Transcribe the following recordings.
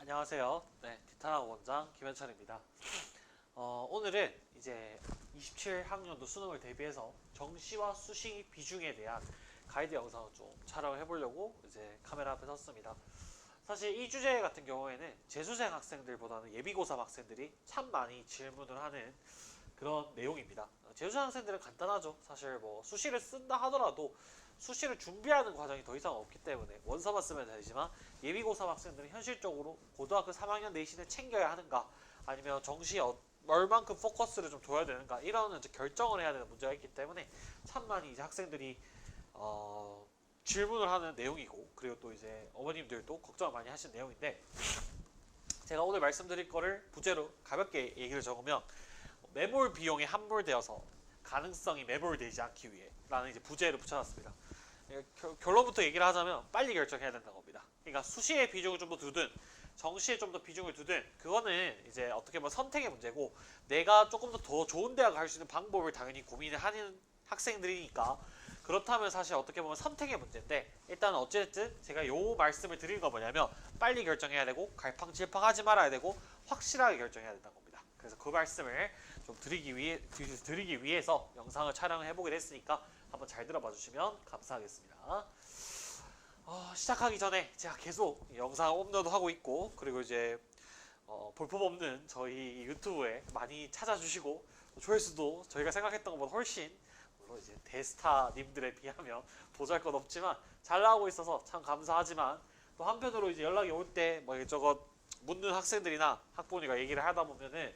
안녕하세요. 네, 티타나고 원장 김현철입니다. 오늘은 이제 27학년도 수능을 대비해서 정시와 수시 비중에 대한 가이드 영상을 좀 촬영을 해보려고 이제 카메라 앞에 섰습니다. 사실 이 주제 같은 경우에는 재수생 학생들보다는 예비고3 학생들이 참 많이 질문을 하는 그런 내용입니다. 재수생 학생들은 간단하죠. 사실 뭐 수시를 쓴다 하더라도 수시를 준비하는 과정이 더 이상 없기 때문에 원서만 쓰면 되지만 예비고3 학생들은 현실적으로 고등학교 3학년 내신을 챙겨야 하는가 아니면 정시에 얼만큼 포커스를 좀 둬야 되는가 이런 이제 결정을 해야 되는 문제가 있기 때문에 참 많이 이제 학생들이 질문을 하는 내용이고, 그리고 또 이제 어머님들도 걱정을 많이 하시는 내용인데, 제가 오늘 말씀드릴 거를 부제로 가볍게 얘기를 적으면 매몰 비용에 함몰되어서 가능성이 매몰되지 않기 위해 라는 이제 부제를 붙여놨습니다. 결론부터 얘기를 하자면 빨리 결정해야 된다는 겁니다. 그러니까 수시의 비중을 좀 더 두든 정시에 좀 더 비중을 두든 그거는 이제 어떻게 보면 선택의 문제고, 내가 조금 더 좋은 대학을 갈 수 있는 방법을 당연히 고민을 하는 학생들이니까, 그렇다면 사실 어떻게 보면 선택의 문제인데, 일단 어쨌든 제가 요 말씀을 드린 건 뭐냐면 빨리 결정해야 되고 갈팡질팡하지 말아야 되고 확실하게 결정해야 된다는 겁니다. 그래서 그 말씀을 좀 드리기 위해서 영상을 촬영을 해보게 됐으니까 한번 잘 들어봐 주시면 감사하겠습니다. 시작하기 전에 제가 계속 영상 업로드하고 있고, 그리고 이제 볼품없는 저희 유튜브에 많이 찾아주시고 조회수도 저희가 생각했던 것보다 훨씬, 물론 이제 대스타님들에 비하면 보잘것없지만 잘 나오고 있어서 참 감사하지만, 또 한편으로 이제 연락이 올 때 뭐 이것저것 묻는 학생들이나 학부모님과 얘기를 하다 보면은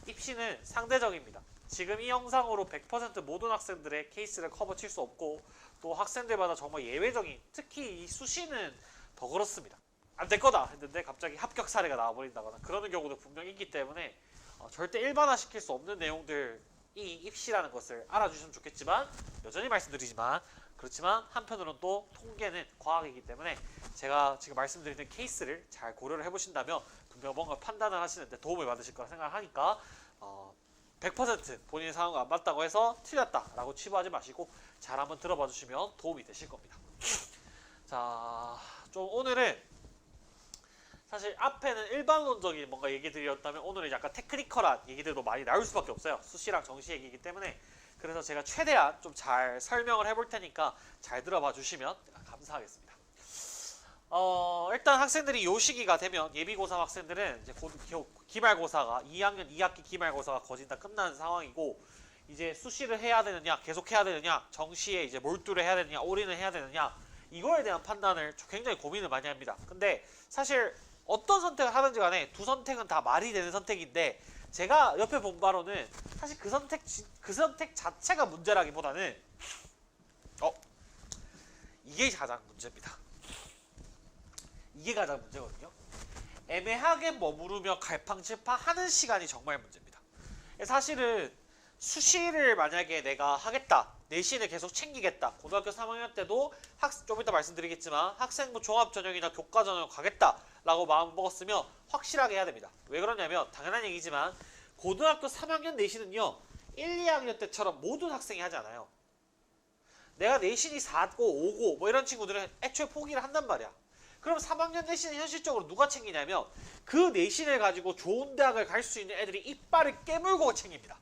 입시는 상대적입니다. 지금 이 영상으로 100% 모든 학생들의 케이스를 커버 칠 수 없고, 또 학생들마다 정말 예외적인, 특히 이 수시는 더 그렇습니다. 안 될 거다 했는데 갑자기 합격 사례가 나와버린다거나 그러는 경우도 분명히 있기 때문에 절대 일반화시킬 수 없는 내용들이 입시라는 것을 알아주시면 좋겠지만, 여전히 말씀드리지만 그렇지만 한편으로는 또 통계는 과학이기 때문에 제가 지금 말씀드리는 케이스를 잘 고려를 해보신다면 분명 뭔가 판단을 하시는데 도움을 받으실 거라 생각하니까 100% 본인 상황과 안 맞다고 해서 틀렸다라고 치부하지 마시고 잘 한번 들어봐 주시면 도움이 되실 겁니다. 자, 좀 오늘은 사실 앞에는 일반론적인 뭔가 얘기 드렸다면 오늘은 약간 테크니컬한 얘기들도 많이 나올 수밖에 없어요. 수시랑 정시 얘기이기 때문에. 그래서 제가 최대한 좀 잘 설명을 해볼 테니까 잘 들어봐 주시면 감사하겠습니다. 일단 학생들이 요 시기가 되면 예비고3 학생들은 이제 기말고사가 2학년 2학기 기말고사가 거의 다 끝나는 상황이고, 이제 수시를 해야 되느냐 계속 해야 되느냐 정시에 이제 몰두를 해야 되느냐 올인을 해야 되느냐 이거에 대한 판단을 굉장히 고민을 많이 합니다. 근데 사실 어떤 선택을 하든지 간에 두 선택은 다 말이 되는 선택인데, 제가 옆에 본 바로는 사실 그 선택 자체가 문제라기보다는 이게 가장 문제입니다. 이게 가장 문제거든요. 애매하게 머무르며 갈팡질팡하는 시간이 정말 문제입니다. 사실은 수시를 만약에 내가 하겠다, 내신을 계속 챙기겠다, 고등학교 3학년 때도 좀 이따 말씀드리겠지만 학생부 종합전형이나 교과전형 가겠다 라고 마음 먹었으면 확실하게 해야 됩니다. 왜 그러냐면 당연한 얘기지만 고등학교 3학년 내신은요 1, 2학년 때처럼 모든 학생이 하지 않아요. 내가 내신이 4고 5고 뭐 이런 친구들은 애초에 포기를 한단 말이야. 그럼 3학년 내신은 현실적으로 누가 챙기냐면 그 내신을 가지고 좋은 대학을 갈 수 있는 애들이 이빨을 깨물고 챙깁니다.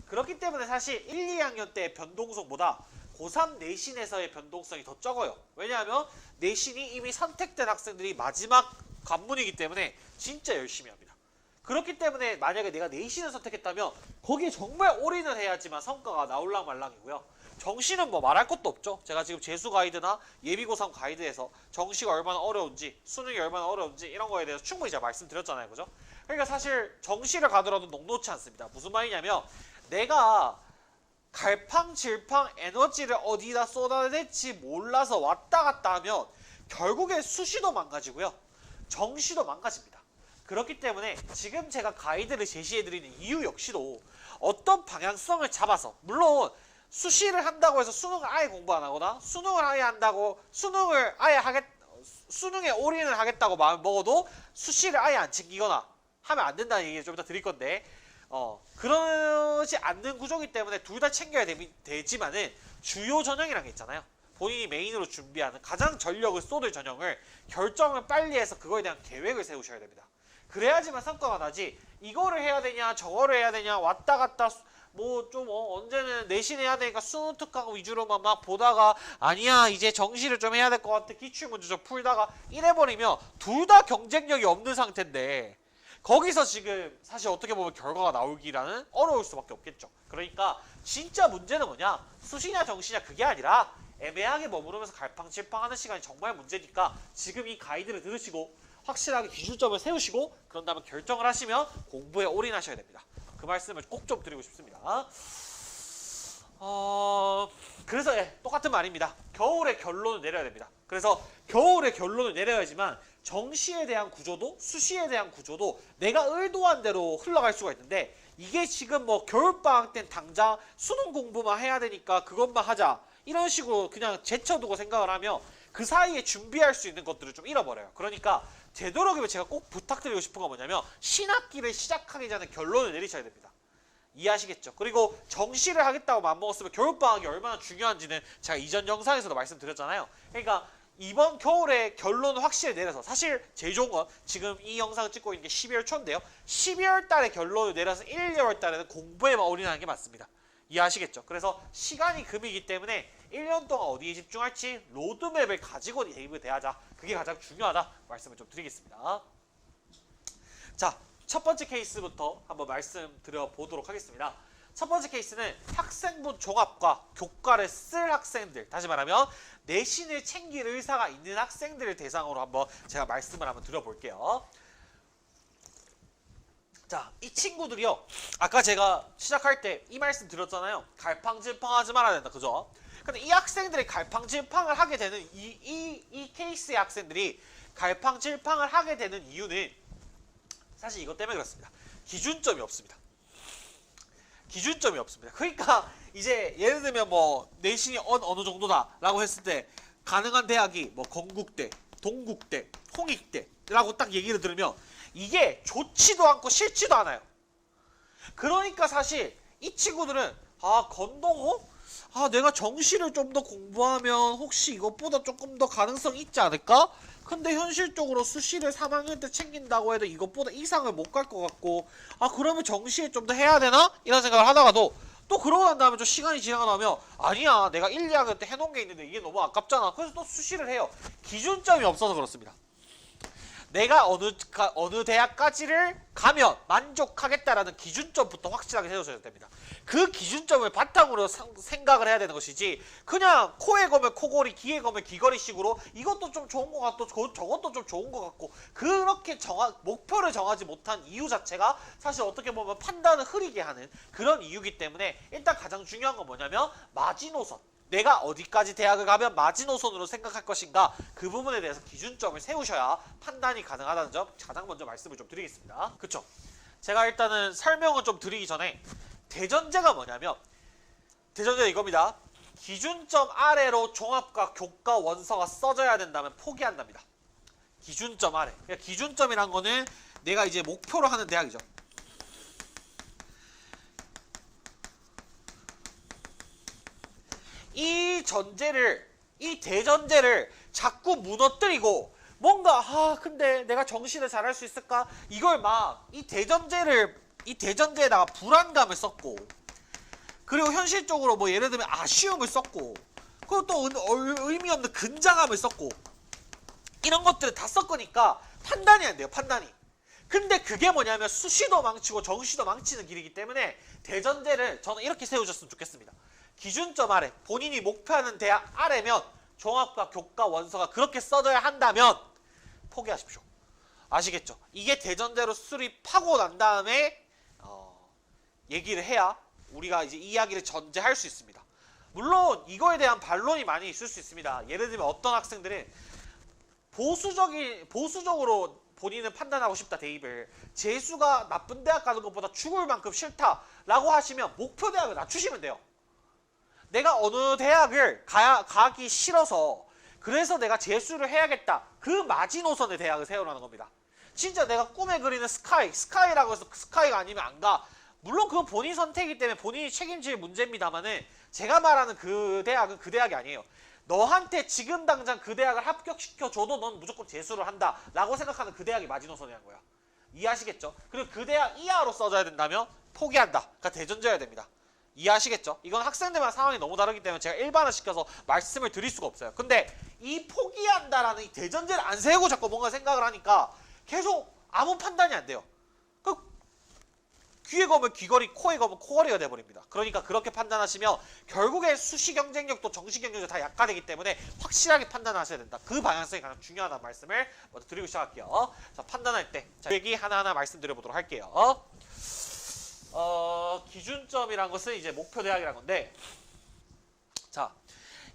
그렇기 때문에 사실 1, 2학년 때의 변동성보다 고3 내신에서의 변동성이 더 적어요. 왜냐하면 내신이 이미 선택된 학생들이 마지막 관문이기 때문에 진짜 열심히 합니다. 그렇기 때문에 만약에 내가 내신을 선택했다면 거기에 정말 올인을 해야지만 성과가 나올랑 말랑이고요. 정시는 뭐 말할 것도 없죠. 제가 지금 재수 가이드나 예비고3 가이드에서 정시가 얼마나 어려운지, 수능이 얼마나 어려운지 이런 거에 대해서 충분히 제가 말씀드렸잖아요. 그죠? 그러니까 사실 정시를 가더라도 녹록치 않습니다. 무슨 말이냐면 내가 갈팡질팡 에너지를 어디다 쏟아낼지 몰라서 왔다 갔다 하면 결국에 수시도 망가지고요. 정시도 망가집니다. 그렇기 때문에 지금 제가 가이드를 제시해드리는 이유 역시도 어떤 방향성을 잡아서, 물론 수시를 한다고 해서 수능을 아예 공부 안 하거나 수능을 아예 한다고 수능에 올인을 하겠다고 마음 먹어도 수시를 아예 안 챙기거나 하면 안 된다는 얘기를 좀 이따 드릴 건데, 그러지 않는 구조이기 때문에 둘 다 챙겨야 되지만은 주요 전형이라는 게 있잖아요. 본인이 메인으로 준비하는 가장 전력을 쏟을 전형을 결정을 빨리 해서 그거에 대한 계획을 세우셔야 됩니다. 그래야지만 성과가 나지 이거를 해야 되냐 저거를 해야 되냐 왔다 갔다 뭐 좀 언제는 내신해야 되니까 수능 특강 위주로만 막 보다가 아니야 이제 정시를 좀 해야 될 것 같아 기출문제 좀 풀다가 이래버리면 둘 다 경쟁력이 없는 상태인데 거기서 지금 사실 어떻게 보면 결과가 나오기라는 어려울 수밖에 없겠죠. 그러니까 진짜 문제는 뭐냐 수시냐 정시냐 그게 아니라 애매하게 머무르면서 갈팡질팡하는 시간이 정말 문제니까 지금 이 가이드를 들으시고 확실하게 기준점을 세우시고 그런 다음에 결정을 하시면 공부에 올인하셔야 됩니다. 그 말씀을 꼭 좀 드리고 싶습니다. 그래서 똑같은 말입니다. 겨울에 결론을 내려야 됩니다. 그래서 겨울에 결론을 내려야지만 정시에 대한 구조도 수시에 대한 구조도 내가 의도한 대로 흘러갈 수가 있는데 이게 지금 뭐 겨울방학 땐 당장 수능 공부만 해야 되니까 그것만 하자 이런 식으로 그냥 제쳐두고 생각을 하면 그 사이에 준비할 수 있는 것들을 좀 잃어버려요. 그러니까 되도록이면 제가 꼭 부탁드리고 싶은 건 뭐냐면 신학기를 시작하기 전에 결론을 내리셔야 됩니다. 이해하시겠죠? 그리고 정시를 하겠다고 마음먹었으면 겨울방학이 얼마나 중요한지는 제가 이전 영상에서도 말씀드렸잖아요. 그러니까 이번 겨울에 결론을 확실히 내려서 사실 제일 좋은 건 지금 이 영상을 찍고 있는 게 12월 초인데요. 12월 달에 결론을 내려서 1, 2월 달에는 공부에만 올인하는 게 맞습니다. 이해하시겠죠? 그래서 시간이 금이기 때문에 1년 동안 어디에 집중할지 로드맵을 가지고 대입을 대하자. 그게 가장 중요하다 말씀을 좀 드리겠습니다. 자, 첫 번째 케이스부터 한번 말씀드려 보도록 하겠습니다. 첫 번째 케이스는 학생부 종합과 교과를 쓸 학생들, 다시 말하면 내신을 챙길 의사가 있는 학생들을 대상으로 한번 제가 말씀을 한번 드려볼게요. 자, 이 친구들이요. 아까 제가 시작할 때 이 말씀 드렸잖아요. 갈팡질팡하지 말아야 된다. 그죠? 근데 이 학생들이 갈팡질팡을 하게 되는 이 케이스의 학생들이 갈팡질팡을 하게 되는 이유는 사실 이것 때문에 그렇습니다. 기준점이 없습니다. 기준점이 없습니다. 그러니까 이제 예를 들면 뭐 내신이 어느 정도다라고 했을 때 가능한 대학이 뭐 건국대, 동국대, 홍익대라고 딱 얘기를 들으면 이게 좋지도 않고 싫지도 않아요. 그러니까 사실 이 친구들은 건동호? 내가 정시를 좀 더 공부하면 혹시 이것보다 조금 더 가능성이 있지 않을까? 근데 현실적으로 수시를 3학년 때 챙긴다고 해도 이것보다 이상을 못 갈 것 같고 그러면 정시에 좀 더 해야 되나? 이런 생각을 하다가도 또 그러고 난 다음에 좀 시간이 지나가 나면 아니야 내가 1, 2학년 때 해놓은 게 있는데 이게 너무 아깝잖아. 그래서 또 수시를 해요. 기준점이 없어서 그렇습니다. 내가 어느 대학까지를 가면 만족하겠다라는 기준점부터 확실하게 세우셔야 됩니다. 그 기준점을 바탕으로 생각을 해야 되는 것이지 그냥 코에 거면 코골이, 귀에 거면 귀걸이식으로 이것도 좀 좋은 것 같고 저것도 좀 좋은 것 같고 그렇게 목표를 정하지 못한 이유 자체가 사실 어떻게 보면 판단을 흐리게 하는 그런 이유이기 때문에 일단 가장 중요한 건 뭐냐면 마지노선. 내가 어디까지 대학을 가면 마지노선으로 생각할 것인가 그 부분에 대해서 기준점을 세우셔야 판단이 가능하다는 점 가장 먼저 말씀을 좀 드리겠습니다. 그쵸? 제가 일단은 설명을 좀 드리기 전에 대전제가 뭐냐면 대전제가 이겁니다. 기준점 아래로 종합과 교과 원서가 써져야 된다면 포기한답니다. 기준점 아래. 그러니까 기준점이란 거는 내가 이제 목표로 하는 대학이죠. 이 대전제를 자꾸 무너뜨리고 뭔가 근데 내가 정시를 잘할 수 있을까? 이걸 막 이 대전제에다가 불안감을 썼고 그리고 현실적으로 뭐 예를 들면 아쉬움을 썼고 그리고 또 의미 없는 근자감을 썼고 이런 것들을 다 섞으니까 판단이 안 돼요. 판단이. 근데 그게 뭐냐면 수시도 망치고 정시도 망치는 길이기 때문에 대전제를 저는 이렇게 세우셨으면 좋겠습니다. 기준점 아래, 본인이 목표하는 대학 아래면 종합과 교과 원서가 그렇게 써져야 한다면 포기하십시오. 아시겠죠? 이게 대전제로 수립하고 난 다음에 얘기를 해야 우리가 이제 이야기를 전제할 수 있습니다. 물론 이거에 대한 반론이 많이 있을 수 있습니다. 예를 들면 어떤 학생들은 보수적으로 본인은 판단하고 싶다 대입을 재수가 나쁜 대학 가는 것보다 죽을 만큼 싫다라고 하시면 목표 대학을 낮추시면 돼요. 내가 어느 대학을 가기 싫어서 그래서 내가 재수를 해야겠다. 그 마지노선의 대학을 세우라는 겁니다. 진짜 내가 꿈에 그리는 스카이라고 해서 스카이가 아니면 안 가. 물론 그건 본인 선택이기 때문에 본인이 책임질 문제입니다만은 제가 말하는 그 대학은 그 대학이 아니에요. 너한테 지금 당장 그 대학을 합격시켜줘도 넌 무조건 재수를 한다 라고 생각하는 그 대학이 마지노선이란 거야. 이해하시겠죠? 그리고 그 대학 이하로 써줘야 된다면 포기한다. 그러니까 대전제여야 됩니다. 이해하시겠죠? 이건 학생들마다 상황이 너무 다르기 때문에 제가 일반화시켜서 말씀을 드릴 수가 없어요. 근데 이 포기한다라는 이 대전제를 안 세우고 자꾸 뭔가 생각을 하니까 계속 아무 판단이 안 돼요. 그 귀에 거면 귀걸이, 코에 거면 코걸이가 돼버립니다. 그러니까 그렇게 판단하시면 결국에 수시 경쟁력도 정시 경쟁력도 다 약화되기 때문에 확실하게 판단하셔야 된다. 그 방향성이 가장 중요하다는 말씀을 먼저 드리고 시작할게요. 자, 판단할 때 얘기 하나하나 말씀드려보도록 할게요. 기준점이란 것은 이제 목표 대학이란 건데, 자,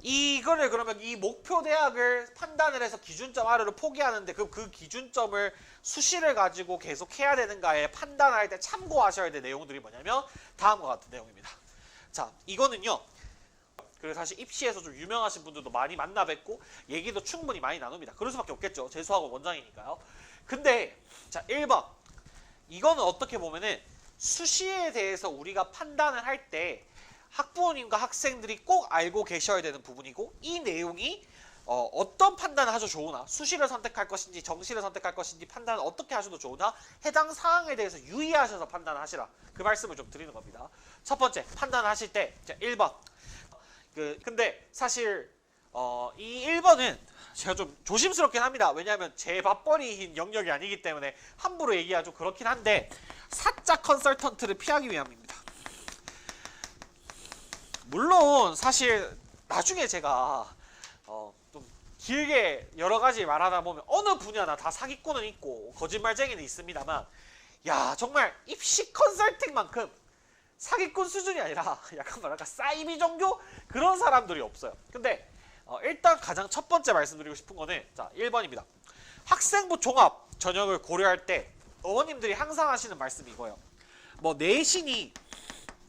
이거를 그러면 이 목표 대학을 판단을 해서 기준점 하루를 포기하는데 그 기준점을 수시를 가지고 계속 해야 되는가에 판단할 때 참고하셔야 될 내용들이 뭐냐면 다음과 같은 내용입니다. 자, 이거는요. 그리고 사실 입시에서 좀 유명하신 분들도 많이 만나 뵙고 얘기도 충분히 많이 나눕니다. 그럴 수밖에 없겠죠. 재수학원 원장이니까요. 근데 자, 1번. 이거는 어떻게 보면은 수시에 대해서 우리가 판단을 할 때 학부모님과 학생들이 꼭 알고 계셔야 되는 부분이고, 이 내용이 어떤 판단을 하셔도 좋으나, 수시를 선택할 것인지 정시를 선택할 것인지 판단을 어떻게 하셔도 좋으나 해당 사항에 대해서 유의하셔서 판단을 하시라, 그 말씀을 좀 드리는 겁니다. 첫 번째, 판단을 하실 때 1번. 근데 사실 이 1번은 제가 좀 조심스럽긴 합니다. 왜냐하면 제 밥벌이인 영역이 아니기 때문에 함부로 얘기하기 좀 그렇긴 한데, 사짜 컨설턴트를 피하기 위함입니다. 물론 사실 나중에 제가 좀 길게 여러 가지 말하다 보면 어느 분야나 다 사기꾼은 있고 거짓말쟁이는 있습니다만, 야 정말 입시 컨설팅만큼 사기꾼 수준이 아니라 약간 뭐랄까 사이비 종교 그런 사람들이 없어요. 근데 일단 가장 첫 번째 말씀드리고 싶은 거는 자 1번입니다. 학생부 종합 전형을 고려할 때 어머님들이 항상 하시는 말씀이 이거예요. 뭐 내신이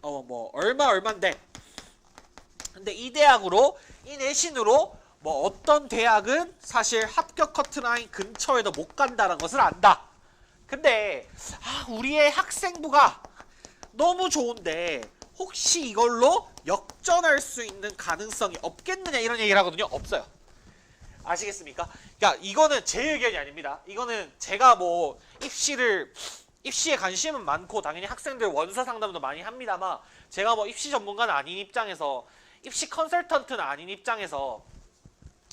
뭐 얼마인데, 근데 이 대학으로 이 내신으로 뭐 어떤 대학은 사실 합격 커트라인 근처에도 못 간다는 것을 안다. 근데 우리의 학생부가 너무 좋은데 혹시 이걸로 역전할 수 있는 가능성이 없겠느냐 이런 얘기를 하거든요. 없어요. 아시겠습니까? 그러니까 이거는 제 의견이 아닙니다. 이거는 제가 뭐 입시에 관심은 많고 당연히 학생들 원서 상담도 많이 합니다만, 제가 뭐 입시 전문가는 아닌 입장에서, 입시 컨설턴트는 아닌 입장에서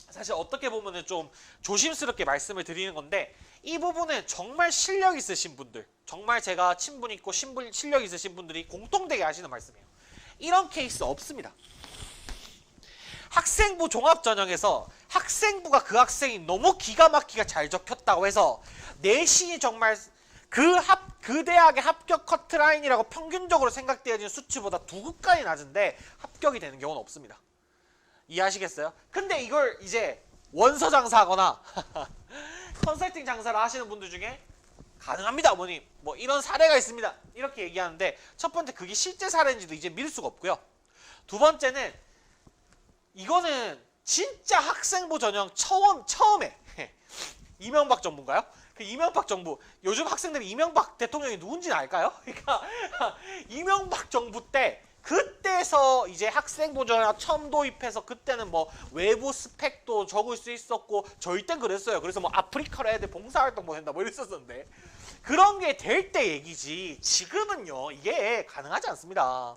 사실 어떻게 보면은 좀 조심스럽게 말씀을 드리는 건데, 이 부분은 정말 실력 있으신 분들, 정말 제가 친분 있고 실력 있으신 분들이 공통되게 하시는 말씀이에요. 이런 케이스 없습니다. 학생부 종합전형에서 학생부가 그 학생이 너무 기가 막히게 잘 적혔다고 해서 내신이 정말 그 대학의 합격 커트라인이라고 평균적으로 생각되어지는 수치보다 2급까지 낮은데 합격이 되는 경우는 없습니다. 이해하시겠어요? 근데 이걸 이제 원서 장사하거나 컨설팅 장사를 하시는 분들 중에 가능합니다 어머님, 뭐 이런 사례가 있습니다 이렇게 얘기하는데, 첫 번째 그게 실제 사례인지도 이제 믿을 수가 없고요. 두 번째는 이거는 진짜 학생부 전형 처음에 이명박 정부인가요? 그 이명박 정부, 요즘 학생들이 이명박 대통령이 누군지는 알까요? 그러니까 이명박 정부 때 그때서 이제 학생부 전형 처음 도입해서 그때는 뭐 외부 스펙도 적을 수 있었고, 저희 땐 그랬어요. 그래서 뭐 아프리카로 애들 봉사활동 보낸다 뭐 이랬었는데, 그런 게 될 때 얘기지 지금은요 이게 가능하지 않습니다.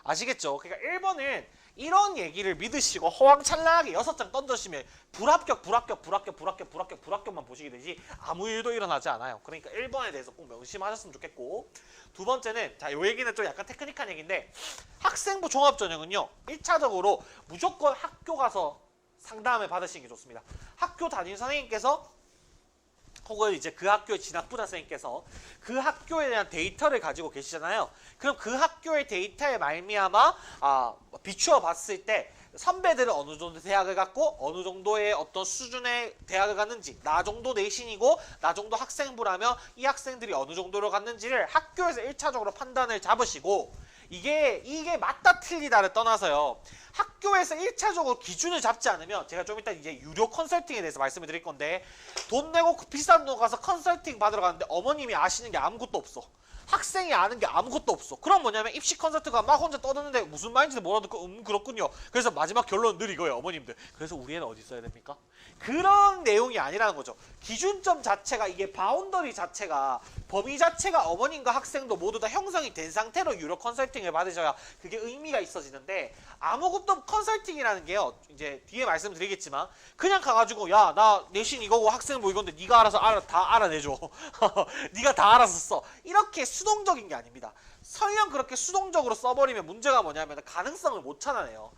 아시겠죠? 그러니까 1번은 이런 얘기를 믿으시고 허황찬란하게 6장 던져시면 불합격만 보시게 되지 아무 일도 일어나지 않아요. 그러니까 1번에 대해서 꼭 명심하셨으면 좋겠고, 두 번째는 자, 요 얘기는 좀 약간 테크닉한 얘기인데, 학생부 종합전형은요 1차적으로 무조건 학교 가서 상담을 받으시는 게 좋습니다. 학교 담임 선생님께서 혹은 이제 그 학교의 진학부장 선생님께서 그 학교에 대한 데이터를 가지고 계시잖아요. 그럼 그 학교의 데이터에 말미암아 비추어 봤을 때 선배들은 어느 정도 대학을 갔고 어느 정도의 어떤 수준의 대학을 갔는지, 나 정도 내신이고 나 정도 학생부라면 이 학생들이 어느 정도로 갔는지를 학교에서 1차적으로 판단을 잡으시고, 이게 맞다 틀리다를 떠나서요, 학교에서 1차적으로 기준을 잡지 않으면, 제가 좀 이따 이제 유료 컨설팅에 대해서 말씀을 드릴 건데, 돈 내고 비싼 돈 가서 컨설팅 받으러 가는데 어머님이 아시는 게 아무것도 없어. 학생이 아는 게 아무것도 없어. 그럼 뭐냐면 입시 컨설트가 막 혼자 떠드는데 무슨 말인지도 못 알아듣고 그렇군요. 그래서 마지막 결론은 늘 이거예요, 어머님들. 그래서 우리 애는 어디 있어야 됩니까? 그런 내용이 아니라는 거죠. 기준점 자체가 이게 바운더리 자체가 범위 자체가 어머님과 학생도 모두 다 형성이 된 상태로 유료 컨설팅을 받으셔야 그게 의미가 있어지는데 아무것도 컨설팅이라는 게요. 이제 뒤에 말씀드리겠지만 그냥 가가지고 야 나 내신 이거고 학생 뭐 이건데 네가 알아서 다 알아내줘. 네가 다 알아서 써. 이렇게 수동적인 게 아닙니다. 설령 그렇게 수동적으로 써버리면 문제가 뭐냐면 가능성을 못 찾아내요.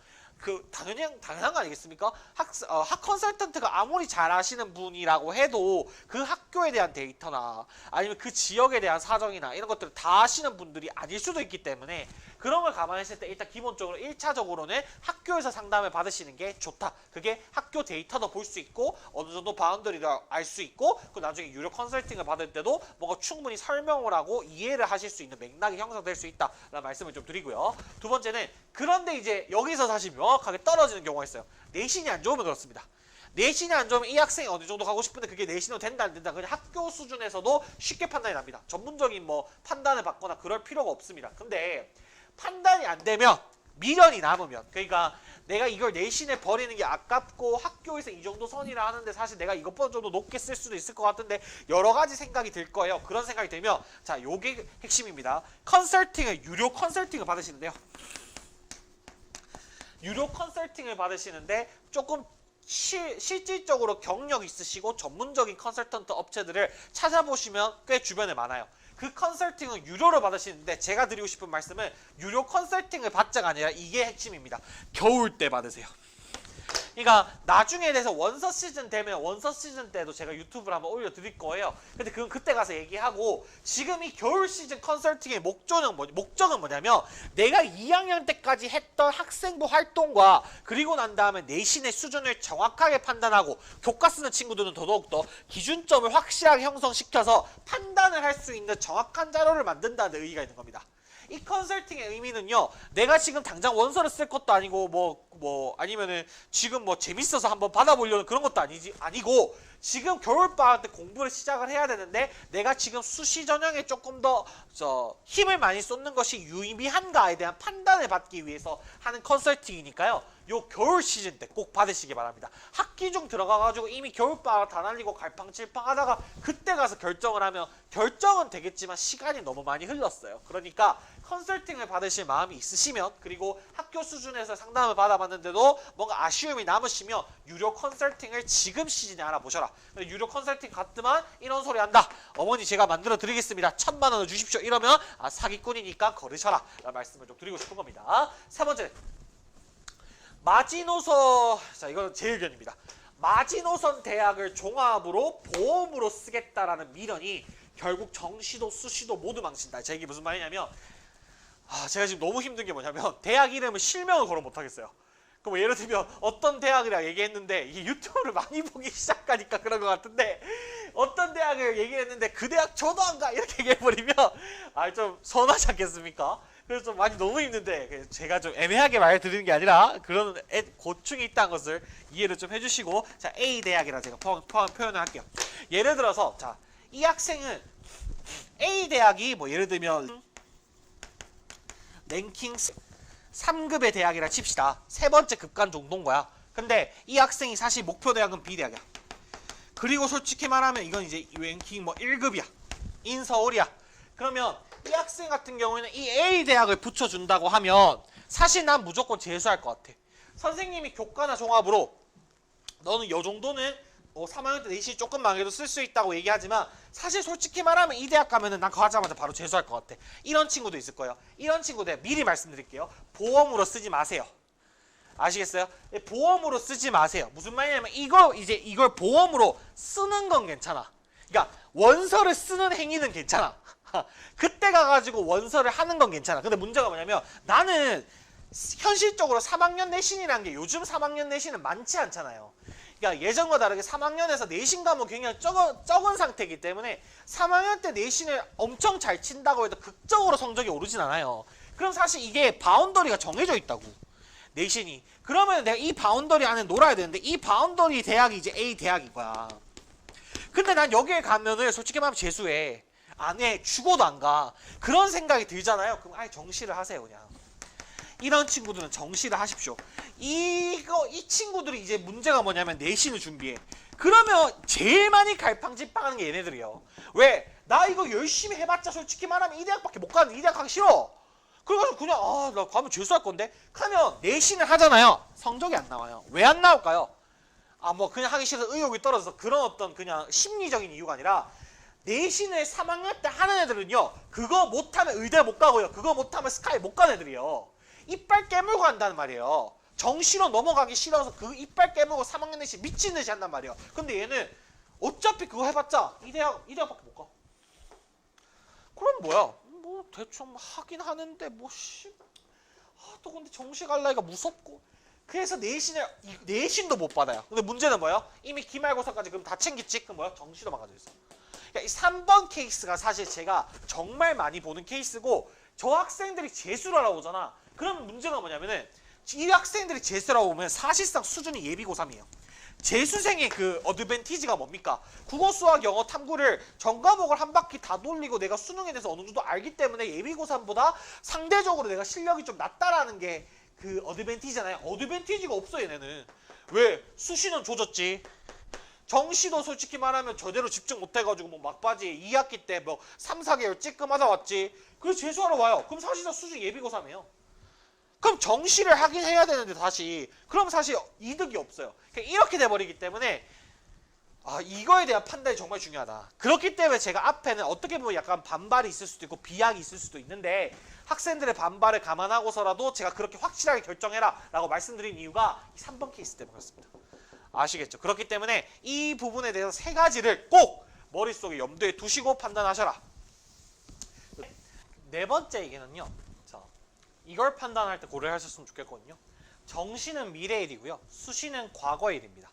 당연한 거 아니겠습니까? 학 컨설턴트가 아무리 잘 아시는 분이라고 해도 그 학교에 대한 데이터나 아니면 그 지역에 대한 사정이나 이런 것들을 다 아시는 분들이 아닐 수도 있기 때문에 그런 걸 감안했을 때 일단 기본적으로 1차적으로는 학교에서 상담을 받으시는 게 좋다. 그게 학교 데이터도 볼 수 있고 어느 정도 바운더리를 알 수 있고 그 나중에 유료 컨설팅을 받을 때도 뭔가 충분히 설명을 하고 이해를 하실 수 있는 맥락이 형성될 수 있다라는 말씀을 좀 드리고요. 두 번째는 그런데 이제 여기서 사실 명확하게 떨어지는 경우가 있어요. 내신이 안 좋으면 그렇습니다. 내신이 안 좋으면 이 학생이 어느 정도 가고 싶은데 그게 내신으로 된다 안 된다 그냥 학교 수준에서도 쉽게 판단이 납니다. 전문적인 뭐 판단을 받거나 그럴 필요가 없습니다. 근데 판단이 안 되면 미련이 남으면 그러니까 내가 이걸 내신에 버리는 게 아깝고 학교에서 이 정도 선이라 하는데 사실 내가 이것보다 좀 더 높게 쓸 수도 있을 것 같은데 여러 가지 생각이 들 거예요. 그런 생각이 들면 자 요게 핵심입니다. 유료 컨설팅을 받으시는데요. 유료 컨설팅을 받으시는데 조금 실질적으로 경력 있으시고 전문적인 컨설턴트 업체들을 찾아보시면 꽤 주변에 많아요. 그 컨설팅은 유료로 받으시는데 제가 드리고 싶은 말씀은 유료 컨설팅을 받자가 아니라 이게 핵심입니다. 겨울 때 받으세요. 그러니까 나중에 대해서 원서 시즌 되면 원서 시즌 때도 제가 유튜브를 한번 올려드릴 거예요. 근데 그건 그때 가서 얘기하고 지금 이 겨울 시즌 컨설팅의 목적은 뭐냐면 내가 2학년 때까지 했던 학생부 활동과 그리고 난 다음에 내신의 수준을 정확하게 판단하고 교과 쓰는 친구들은 더더욱더 기준점을 확실하게 형성시켜서 판단을 할 수 있는 정확한 자료를 만든다는 의의가 있는 겁니다. 이 컨설팅의 의미는요. 내가 지금 당장 원서를 쓸 것도 아니고 아니면은 지금 뭐 재밌어서 한번 받아보려는 그런 것도 아니고 지금 겨울방학 때 공부를 시작을 해야 되는데 내가 지금 수시 전형에 조금 더 힘을 많이 쏟는 것이 유의미한가에 대한 판단을 받기 위해서 하는 컨설팅이니까요. 요 겨울 시즌 때 꼭 받으시기 바랍니다. 학기 중 들어가가지고 이미 겨울방학 다 날리고 갈팡질팡 하다가 그때 가서 결정을 하면 결정은 되겠지만 시간이 너무 많이 흘렀어요. 그러니까 컨설팅을 받으실 마음이 있으시면 그리고 학교 수준에서 상담을 받아봤는데도 뭔가 아쉬움이 남으시면 유료 컨설팅을 지금 시즌에 알아보셔라. 유료 컨설팅 갔더만 이런 소리 한다. 어머니 제가 만들어 드리겠습니다. 1,000만 원을 주십시오. 이러면 사기꾼이니까 거르셔라. 라는 말씀을 좀 드리고 싶은 겁니다. 세 번째. 마지노선, 자 이건 제 의견입니다. 마지노선 대학을 종합으로 보험으로 쓰겠다라는 미련이 결국 정시도 수시도 모두 망친다. 제 얘기 무슨 말이냐면 제가 지금 너무 힘든 게 뭐냐면 대학 이름을 실명을 걸어 못하겠어요. 그럼 뭐 예를 들면 어떤 대학이라 얘기했는데 이게 유튜브를 많이 보기 시작하니까 그런 것 같은데 어떤 대학을 얘기했는데 그 대학 저도 안 가 이렇게 얘기해버리면 좀 서운하지 않겠습니까? 그래서 좀 많이 너무 힘든데 제가 좀 애매하게 말드리는 게 아니라 그런 고충이 있다는 것을 이해를 좀 해주시고 자 A 대학이라 제가 표현을 할게요. 예를 들어서 자 이 학생은 A 대학이 뭐 예를 들면 랭킹 3급의 대학이라 칩시다. 세 번째 급간 정도인 거야. 근데 이 학생이 사실 목표 대학은 B 대학이야. 그리고 솔직히 말하면 이건 이제 랭킹 뭐 1급이야. 인서울이야. 그러면 이 학생 같은 경우에는 이 A 대학을 붙여준다고 하면 사실 난 무조건 재수할 것 같아. 선생님이 교과나 종합으로 너는 요 정도는 3학년 때 내신 조금 망해도 쓸 수 있다고 얘기하지만 사실 솔직히 말하면 이 대학 가면은 난 가자마자 바로 재수할 것 같아. 이런 친구도 있을 거예요. 이런 친구들 미리 말씀드릴게요. 보험으로 쓰지 마세요. 아시겠어요? 보험으로 쓰지 마세요. 무슨 말이냐면 이걸 보험으로 쓰는 건 괜찮아. 그러니까 원서를 쓰는 행위는 괜찮아. 그때 가가지고 원서를 하는 건 괜찮아. 근데 문제가 뭐냐면 나는 현실적으로 3학년 내신이라는 게 요즘 3학년 내신은 많지 않잖아요. 그러니까 예전과 다르게 3학년에서 내신 과목이 굉장히 적은 상태이기 때문에 3학년 때 내신을 엄청 잘 친다고 해도 극적으로 성적이 오르진 않아요. 그럼 사실 이게 바운더리가 정해져 있다고. 내신이. 그러면 내가 이 바운더리 안에 놀아야 되는데 이 바운더리 대학이 이제 A 대학인 거야. 근데 난 여기에 가면은 솔직히 말하면 재수해. 안에 죽어도 안 가. 그런 생각이 들잖아요. 그럼 아예 정시를 하세요 그냥. 이런 친구들은 정시를 하십시오. 이 친구들이 이제 문제가 뭐냐면 내신을 준비해. 그러면 제일 많이 갈팡질팡하는 게 얘네들이에요. 왜? 나 이거 열심히 해봤자 솔직히 말하면 이 대학밖에 못 가는데 이 대학 가기 싫어. 그래가지고 그냥 나 가면 재수할 건데 하면 내신을 하잖아요. 성적이 안 나와요. 왜 안 나올까요? 뭐 그냥 하기 싫어서 의욕이 떨어져서 그런 어떤 그냥 심리적인 이유가 아니라 내신을 3학년 때 하는 애들은요. 그거 못하면 의대 못 가고요. 그거 못하면 스카이 못 가는 애들이에요. 이빨 깨물고 한다는 말이에요. 정시로 넘어가기 싫어서 그 이빨 깨물고 3학년 내신 미친 듯이 한단 말이에요. 근데 얘는 어차피 그거 해봤자 이 대학밖에 못 가. 그럼 뭐야? 뭐 대충 하긴 하는데 또 근데 정시 갈 나이가 무섭고 그래서 내신도 못 받아요. 근데 문제는 뭐예요? 이미 기말고사까지 그럼 다 챙겼지? 그럼 뭐야? 정시도 망가져 있어. 그러니까 이 3번 케이스가 사실 제가 정말 많이 보는 케이스고 저 학생들이 재수를 하러 오잖아. 그럼 문제가 뭐냐면은 이 학생들이 재수를 하러 오면 사실상 수준이 예비 고3이에요. 재수생의 그 어드밴티지가 뭡니까? 국어, 수학, 영어, 탐구를 전 과목을 한 바퀴 다 돌리고 내가 수능에 대해서 어느 정도 알기 때문에 예비 고3보다 상대적으로 내가 실력이 좀 낮다라는 게 그 어드밴티지잖아요. 어드밴티지가 없어 얘네는. 왜? 수시는 조졌지. 정시도 솔직히 말하면 제대로 집중 못해가지고 뭐 막바지에 2학기 때 뭐 3, 4개월 찌끔하다 왔지. 그래서 재수하러 와요. 그럼 사실상 수준 예비 고3이에요. 그럼 정시를 하긴 해야 되는데 다시 그럼 사실 이득이 없어요. 이렇게 돼버리기 때문에 이거에 대한 판단이 정말 중요하다. 그렇기 때문에 제가 앞에는 어떻게 보면 약간 반발이 있을 수도 있고 비약이 있을 수도 있는데 학생들의 반발을 감안하고서라도 제가 그렇게 확실하게 결정해라 라고 말씀드린 이유가 이 3번 케이스 때문에 그렇습니다. 아시겠죠? 그렇기 때문에 이 부분에 대해서 세 가지를 꼭 머릿속에 염두에 두시고 판단하셔라. 네 번째 얘기는요. 이걸 판단할 때 고려하셨으면 좋겠거든요. 정시는 미래의 일이고요. 수시는 과거의 일입니다.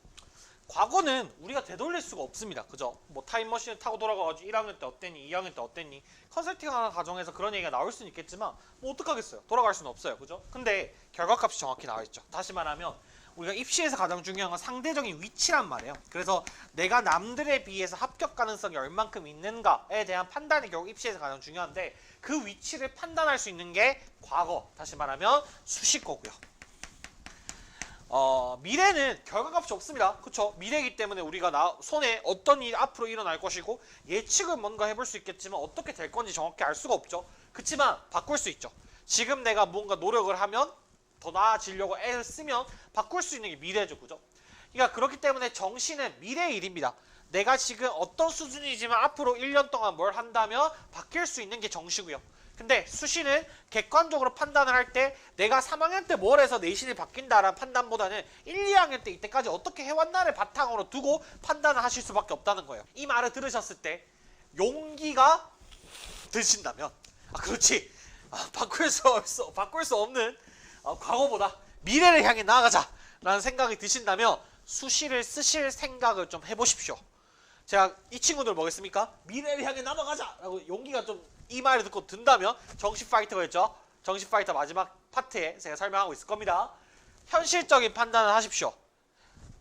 과거는 우리가 되돌릴 수가 없습니다. 그죠? 뭐 타임머신을 타고 돌아가가지고 1학년 때 어땠니? 2학년 때 어땠니? 컨설팅하는 과정에서 그런 얘기가 나올 수는 있겠지만 뭐 어떡하겠어요? 돌아갈 수는 없어요. 그죠? 근데 결과값이 정확히 나와 있죠. 다시 말하면 우리가 입시에서 가장 중요한 건 상대적인 위치란 말이에요. 그래서 내가 남들에 비해서 합격 가능성이 얼만큼 있는가에 대한 판단이 결국 입시에서 가장 중요한데 그 위치를 판단할 수 있는 게 과거, 다시 말하면 수시 거고요. 미래는 결과값이 없습니다. 그쵸? 미래이기 때문에 우리가 손에 어떤 일이 앞으로 일어날 것이고 예측을 뭔가 해볼 수 있겠지만 어떻게 될 건지 정확히 알 수가 없죠. 그치만 바꿀 수 있죠. 지금 내가 뭔가 노력을 하면 더 나아지려고 애를 쓰면 바꿀 수 있는 게 미래죠. 그죠? 그러니까 그렇기 때문에 정시는 미래의 일입니다. 내가 지금 어떤 수준이지만 앞으로 1년 동안 뭘 한다면 바뀔 수 있는 게 정시고요. 근데 수시는 객관적으로 판단을 할 때 내가 3학년 때 뭘 해서 내신이 바뀐다라는 판단보다는 1, 2학년 때 이때까지 어떻게 해왔나를 바탕으로 두고 판단을 하실 수밖에 없다는 거예요. 이 말을 들으셨을 때 용기가 드신다면 그렇지. 바꿀 수 없는 과거보다 미래를 향해 나아가자 라는 생각이 드신다면 수시를 쓰실 생각을 좀 해보십시오. 제가 이 친구들 뭐겠습니까? 미래를 향해 나아가자 라고 용기가 좀 이 말을 듣고 든다면 정시 파이터가 있죠. 정시 파이터 마지막 파트에 제가 설명하고 있을 겁니다. 현실적인 판단을 하십시오.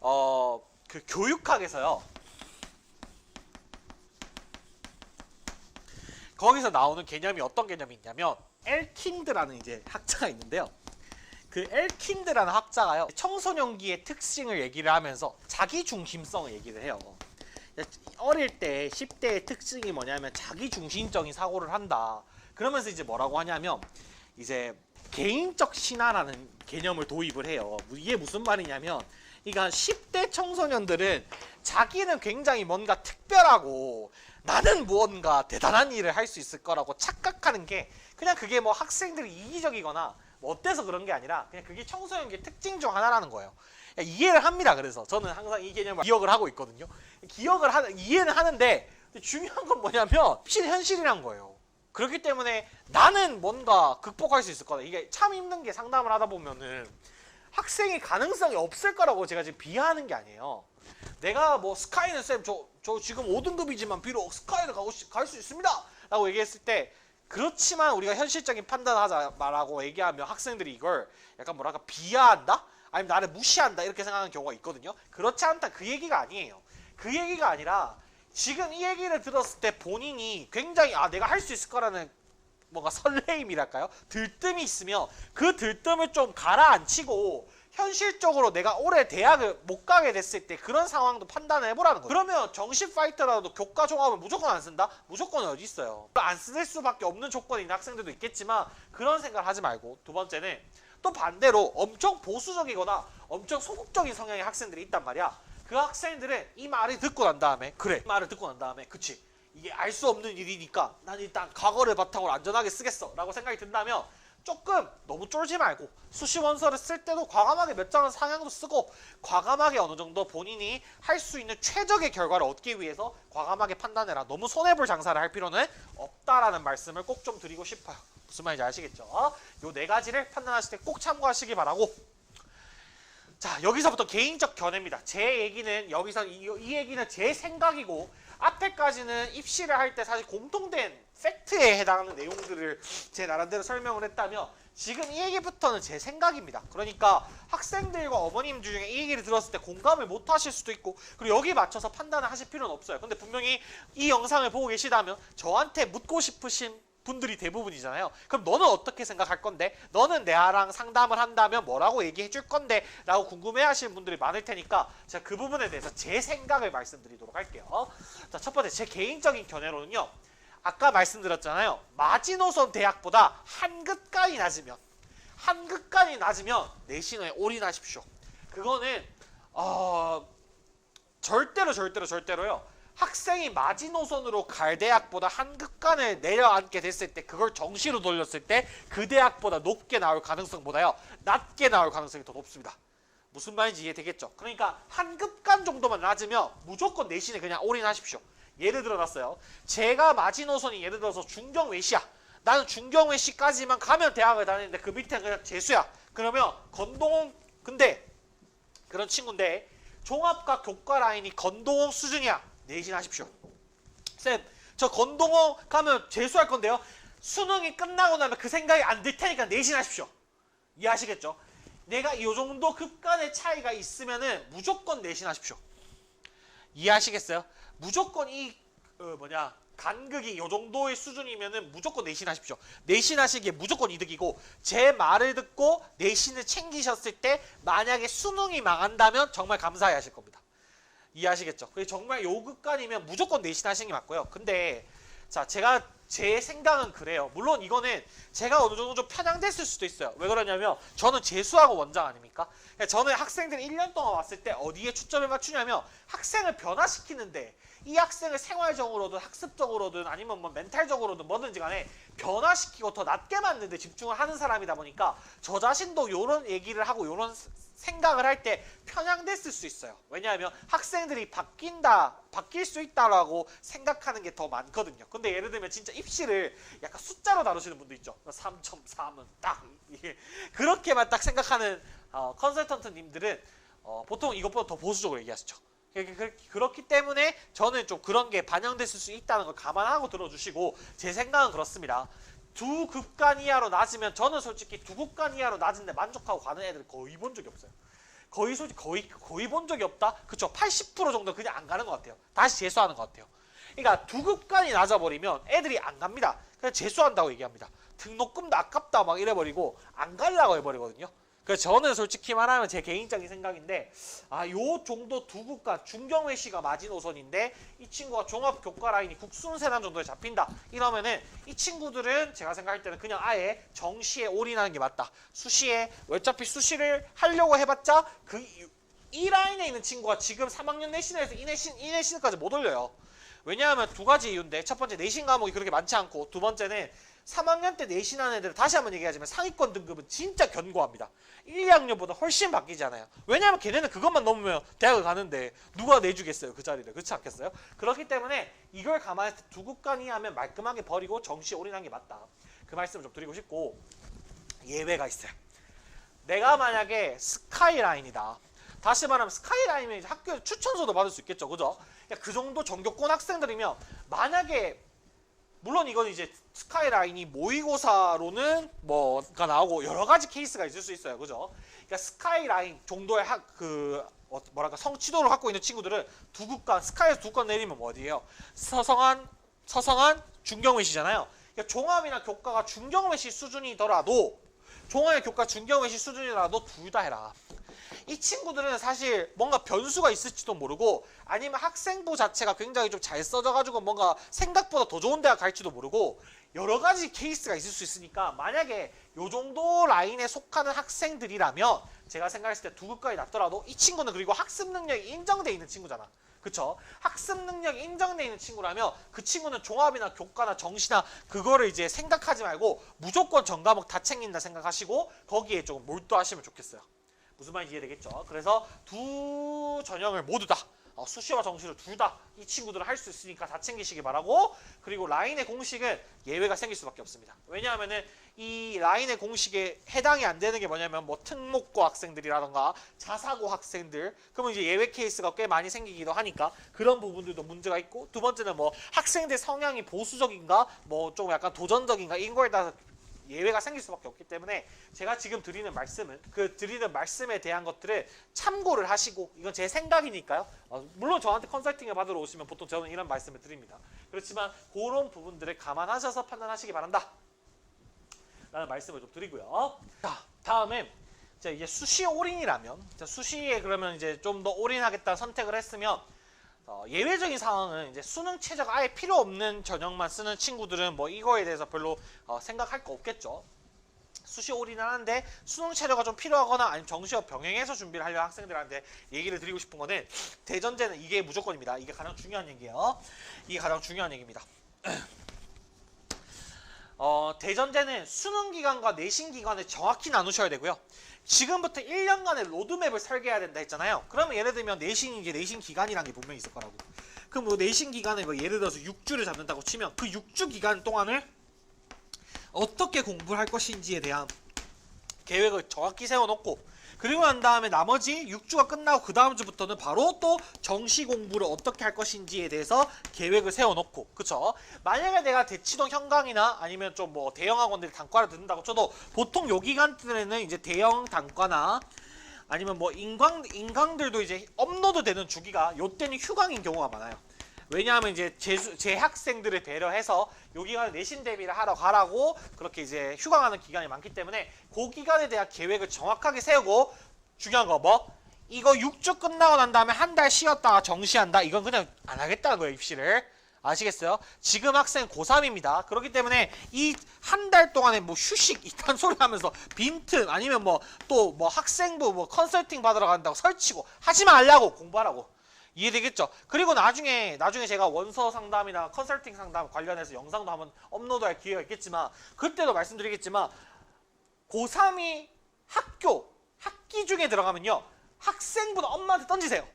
그 교육학에서요. 거기서 나오는 개념이 어떤 개념이 있냐면 엘킨드라는 이제 학자가 있는데요. 그 엘킨드라는 학자가요. 청소년기의 특징을 얘기를 하면서 자기중심성을 얘기를 해요. 어릴 때 10대의 특징이 뭐냐면 자기중심적인 사고를 한다. 그러면서 이제 뭐라고 하냐면 이제 개인적 신화라는 개념을 도입을 해요. 이게 무슨 말이냐면 그러니까 10대 청소년들은 자기는 굉장히 뭔가 특별하고 나는 무언가 대단한 일을 할 수 있을 거라고 착각하는 게 그냥 그게 뭐 학생들이 이기적이거나 뭐 어때서 그런 게 아니라 그냥 그게 청소년기의 특징 중 하나라는 거예요. 이해를 합니다. 그래서 저는 항상 이 개념을 기억을 하고 있거든요. 이해는 하는데 중요한 건 뭐냐면 현실이란 거예요. 그렇기 때문에 나는 뭔가 극복할 수 있을 거다. 이게 참 힘든 게 상담을 하다 보면은 학생이 가능성이 없을 거라고 제가 지금 비하하는 게 아니에요. 내가 뭐 스카이는 쌤 저 지금 5등급이지만 비록 스카이를 갈 수 있습니다 라고 얘기했을 때 그렇지만 우리가 현실적인 판단을 하자라고 얘기하면 학생들이 이걸 약간 뭐랄까 비하한다? 아니면 나를 무시한다 이렇게 생각하는 경우가 있거든요. 그렇지 않다 그 얘기가 아니에요. 그 얘기가 아니라 지금 이 얘기를 들었을 때 본인이 굉장히 내가 할 수 있을 거라는 뭔가 설레임이랄까요? 들뜸이 있으면 그 들뜸을 좀 가라앉히고 현실적으로 내가 올해 대학을 못 가게 됐을 때 그런 상황도 판단을 해보라는 거예요. 그러면 정시 파이터라도 교과 종합을 무조건 안 쓴다? 무조건 어디 있어요? 안 쓸 수밖에 없는 조건이 있는 학생들도 있겠지만 그런 생각을 하지 말고, 두 번째는 또 반대로 엄청 보수적이거나 엄청 소극적인 성향의 학생들이 있단 말이야. 그 학생들은 이 말을 듣고 난 다음에 이 말을 듣고 난 다음에 그치, 이게 알 수 없는 일이니까 난 일단 과거를 바탕으로 안전하게 쓰겠어 라고 생각이 든다면 조금 너무 쫄지 말고 수시 원서를 쓸 때도 과감하게 몇 장은 상향도 쓰고 과감하게 어느 정도 본인이 할 수 있는 최적의 결과를 얻기 위해서 과감하게 판단해라. 너무 손해볼 장사를 할 필요는 없다라는 말씀을 꼭 좀 드리고 싶어요. 무슨 말인지 아시겠죠? 요 네 가지를 판단하실 때 꼭 참고하시기 바라고. 자, 여기서부터 개인적 견해입니다. 제 얘기는 여기서 이 얘기는 제 생각이고 앞에까지는 입시를 할 때 사실 공통된 팩트에 해당하는 내용들을 제 나름대로 설명을 했다면 지금 이 얘기부터는 제 생각입니다. 그러니까 학생들과 어머님 중에 이 얘기를 들었을 때 공감을 못 하실 수도 있고 그리고 여기 맞춰서 판단을 하실 필요는 없어요. 근데 분명히 이 영상을 보고 계시다면 저한테 묻고 싶으신 분들이 대부분이잖아요. 그럼 너는 어떻게 생각할 건데? 너는 내랑 상담을 한다면 뭐라고 얘기해 줄 건데? 라고 궁금해 하시는 분들이 많을 테니까 제가 그 부분에 대해서 제 생각을 말씀드리도록 할게요. 자, 첫 번째 제 개인적인 견해로는요. 아까 말씀드렸잖아요. 마지노선 대학보다 한급간이 낮으면 내신에 올인하십시오. 그거는 절대로요. 학생이 마지노선으로 갈 대학보다 한급간을 내려앉게 됐을 때 그걸 정시로 돌렸을 때 그 대학보다 높게 나올 가능성보다요. 낮게 나올 가능성이 더 높습니다. 무슨 말인지 이해되겠죠? 그러니까 한급간 정도만 낮으면 무조건 내신에 그냥 올인하십시오. 예를 들어놨어요. 제가 마지노선이 예를 들어서 중경외시야. 나는 중경외시까지만 가면 대학을 다니는데 그 밑에는 그냥 재수야. 그러면 건동홍 근데 그런 친구인데 종합과 교과 라인이 건동홍 수준이야. 내신하십시오. 쌤, 저 건동홍 가면 재수할 건데요. 수능이 끝나고 나면 그 생각이 안 들 테니까 내신하십시오. 이해하시겠죠? 내가 이 정도 급간의 차이가 있으면은 무조건 내신하십시오. 이해하시겠어요? 무조건 간극이 이 정도의 수준이면은 무조건 내신하십시오. 내신하시기에 무조건 이득이고 제 말을 듣고 내신을 챙기셨을 때 만약에 수능이 망한다면 정말 감사해 하실 겁니다. 이해하시겠죠? 정말 요 급간이면 무조건 내신하시는 게 맞고요. 근데 자, 제 생각은 그래요. 물론 이거는 제가 어느 정도 좀 편향됐을 수도 있어요. 왜 그러냐면 저는 재수하고 원장 아닙니까? 저는 학생들이 1년 동안 왔을 때 어디에 초점을 맞추냐면 학생을 변화시키는데 이 학생을 생활적으로든 학습적으로든 아니면 뭐 멘탈적으로든 뭐든지 간에 변화시키고 더 낮게 만드는 데 집중을 하는 사람이다 보니까 저 자신도 이런 얘기를 하고 이런 생각을 할 때 편향됐을 수 있어요. 왜냐하면 학생들이 바뀔 수 있다라고 생각하는 게 더 많거든요. 근데 예를 들면 진짜 입시를 약간 숫자로 다루시는 분도 있죠. 3.3은 딱 그렇게만 딱 생각하는 컨설턴트님들은 보통 이것보다 더 보수적으로 얘기하시죠. 그렇기 때문에 저는 좀 그런 게 반영됐을 수 있다는 걸 감안하고 들어주시고 제 생각은 그렇습니다. 두 급간 이하로 낮으면 저는 솔직히 두 급간 이하로 낮은데 만족하고 가는 애들 거의 본 적이 없어요. 거의 본 적이 없다? 그쵸? 80% 정도 그냥 안 가는 것 같아요. 다시 재수하는 것 같아요. 그러니까 두 급간이 낮아버리면 애들이 안 갑니다. 그냥 재수한다고 얘기합니다. 등록금도 아깝다 막 이래버리고 안 가려고 해버리거든요. 그래서 저는 솔직히 말하면 제 개인적인 생각인데 요 정도 두 급간 중경외시가 마지노선인데 이 친구가 종합교과 라인이 국순세단 정도에 잡힌다 이러면은 이 친구들은 제가 생각할 때는 그냥 아예 정시에 올인하는 게 맞다. 수시에 어차피 수시를 하려고 해봤자 이 라인에 있는 친구가 지금 3학년 내신에서 이 내신까지 못 올려요. 왜냐하면 두 가지 이유인데 첫 번째 내신 과목이 그렇게 많지 않고 두 번째는 3학년 때 내신하는 애들은 다시 한번 얘기하지만 상위권 등급은 진짜 견고합니다. 1, 2학년보다 훨씬 바뀌지 않아요. 왜냐하면 걔네는 그것만 넘으면 대학을 가는데 누가 내주겠어요 그 자리를. 그렇지 않겠어요? 그렇기 때문에 이걸 감안해서 두 급간 이하면 말끔하게 버리고 정시에 올인하는 게 맞다. 그 말씀을 좀 드리고 싶고 예외가 있어요. 내가 만약에 스카이라인이다. 다시 말하면 스카이라인이면 학교 추천서도 받을 수 있겠죠. 그죠? 그 정도 전교권 학생들이면 만약에 물론 이건 이제 스카이라인이 모의고사로는 뭐가 나오고 여러 가지 케이스가 있을 수 있어요. 그죠? 그러니까 스카이라인 정도의 뭐랄까 성취도를 갖고 있는 친구들은 두 국간 스카이에서 두 건 내리면 뭐 어디예요? 서성한 중경외시잖아요. 그러니까 종합이나 교과가 중경외시 수준이더라도 종합의 교과 중경외시 수준이라도 둘 다 해라. 이 친구들은 사실 뭔가 변수가 있을지도 모르고 아니면 학생부 자체가 굉장히 좀 잘 써져가지고 뭔가 생각보다 더 좋은 대학 갈지도 모르고 여러 가지 케이스가 있을 수 있으니까 만약에 요 정도 라인에 속하는 학생들이라면 제가 생각했을 때 두 국가에 놨더라도 이 친구는 그리고 학습 능력이 인정돼 있는 친구잖아. 그쵸? 학습 능력이 인정돼 있는 친구라면 그 친구는 종합이나 교과나 정시나 그거를 이제 생각하지 말고 무조건 전과목 다 챙긴다 생각하시고 거기에 조금 몰두하시면 좋겠어요. 무슨 말인지 이해되겠죠? 그래서 두 전형을 모두 다 수시와 정시를 둘 다 이 친구들은 할 수 있으니까 다 챙기시기 바라고 그리고 라인의 공식은 예외가 생길 수밖에 없습니다. 왜냐하면은 이 라인의 공식에 해당이 안 되는 게 뭐냐면 뭐 특목고 학생들이라던가 자사고 학생들 그러면 이제 예외 케이스가 꽤 많이 생기기도 하니까 그런 부분들도 문제가 있고 두 번째는 뭐 학생들 성향이 보수적인가 뭐 좀 약간 도전적인가 이런 거에 따라서 예외가 생길 수밖에 없기 때문에 제가 지금 드리는 말씀은 그 드리는 말씀에 대한 것들을 참고를 하시고 이건 제 생각이니까요. 물론 저한테 컨설팅을 받으러 오시면 보통 저는 이런 말씀을 드립니다. 그렇지만 그런 부분들을 감안하셔서 판단하시기 바란다. 라는 말씀을 좀 드리고요. 자, 다음에 이제 수시 올인이라면 수시에 그러면 이제 좀 더 올인하겠다 선택을 했으면 예외적인 상황은 이제 수능 최저가 아예 필요 없는 전형만 쓰는 친구들은 뭐 이거에 대해서 별로 생각할 거 없겠죠. 수시 올인을 하는데 수능 최저가 좀 필요하거나 아니면 정시와 병행해서 준비를 하려는 학생들한테 얘기를 드리고 싶은 거는 대전제는 이게 무조건입니다. 이게 가장 중요한 얘기예요. 이게 가장 중요한 얘기입니다. 대전제는 수능 기간과 내신 기간을 정확히 나누셔야 되고요. 지금부터 1년간의 로드맵을 설계해야 된다 했잖아요. 그러면 예를 들면 내신이 이제 내신 기간이라는 게 분명히 있을 거라고. 그럼 뭐 내신 기간에 뭐 예를 들어서 6주를 잡는다고 치면 그 6주 기간 동안을 어떻게 공부를 할 것인지에 대한 계획을 정확히 세워놓고 그리고 난 다음에 나머지 6주가 끝나고 그 다음 주부터는 바로 또 정시 공부를 어떻게 할 것인지에 대해서 계획을 세워놓고 그쵸? 만약에 내가 대치동 현강이나 아니면 좀 뭐 대형 학원들이 단과를 듣는다고 쳐도 보통 요 기간들에는 이제 대형 단과나 아니면 뭐 인강들도 이제 업로드 되는 주기가 요때는 휴강인 경우가 많아요. 왜냐하면 이제 제 학생들을 배려해서 요 기간에 내신 대비를 하러 가라고 그렇게 이제 휴강하는 기간이 많기 때문에 그 기간에 대한 계획을 정확하게 세우고 중요한 거 뭐? 이거 6주 끝나고 난 다음에 한 달 쉬었다가 정시한다? 이건 그냥 안 하겠다는 거예요, 입시를. 아시겠어요? 지금 학생 고3입니다. 그렇기 때문에 이 한 달 동안에 뭐 휴식 이딴 소리 하면서 빈틈 아니면 뭐 또 뭐 학생부 뭐 컨설팅 받으러 간다고 설치고 하지 말라고 공부하라고. 이해되겠죠? 그리고 나중에 제가 원서 상담이나 컨설팅 상담 관련해서 영상도 한번 업로드할 기회가 있겠지만 그때도 말씀드리겠지만 고3이 학기 중에 들어가면요 학생부는 엄마한테 던지세요.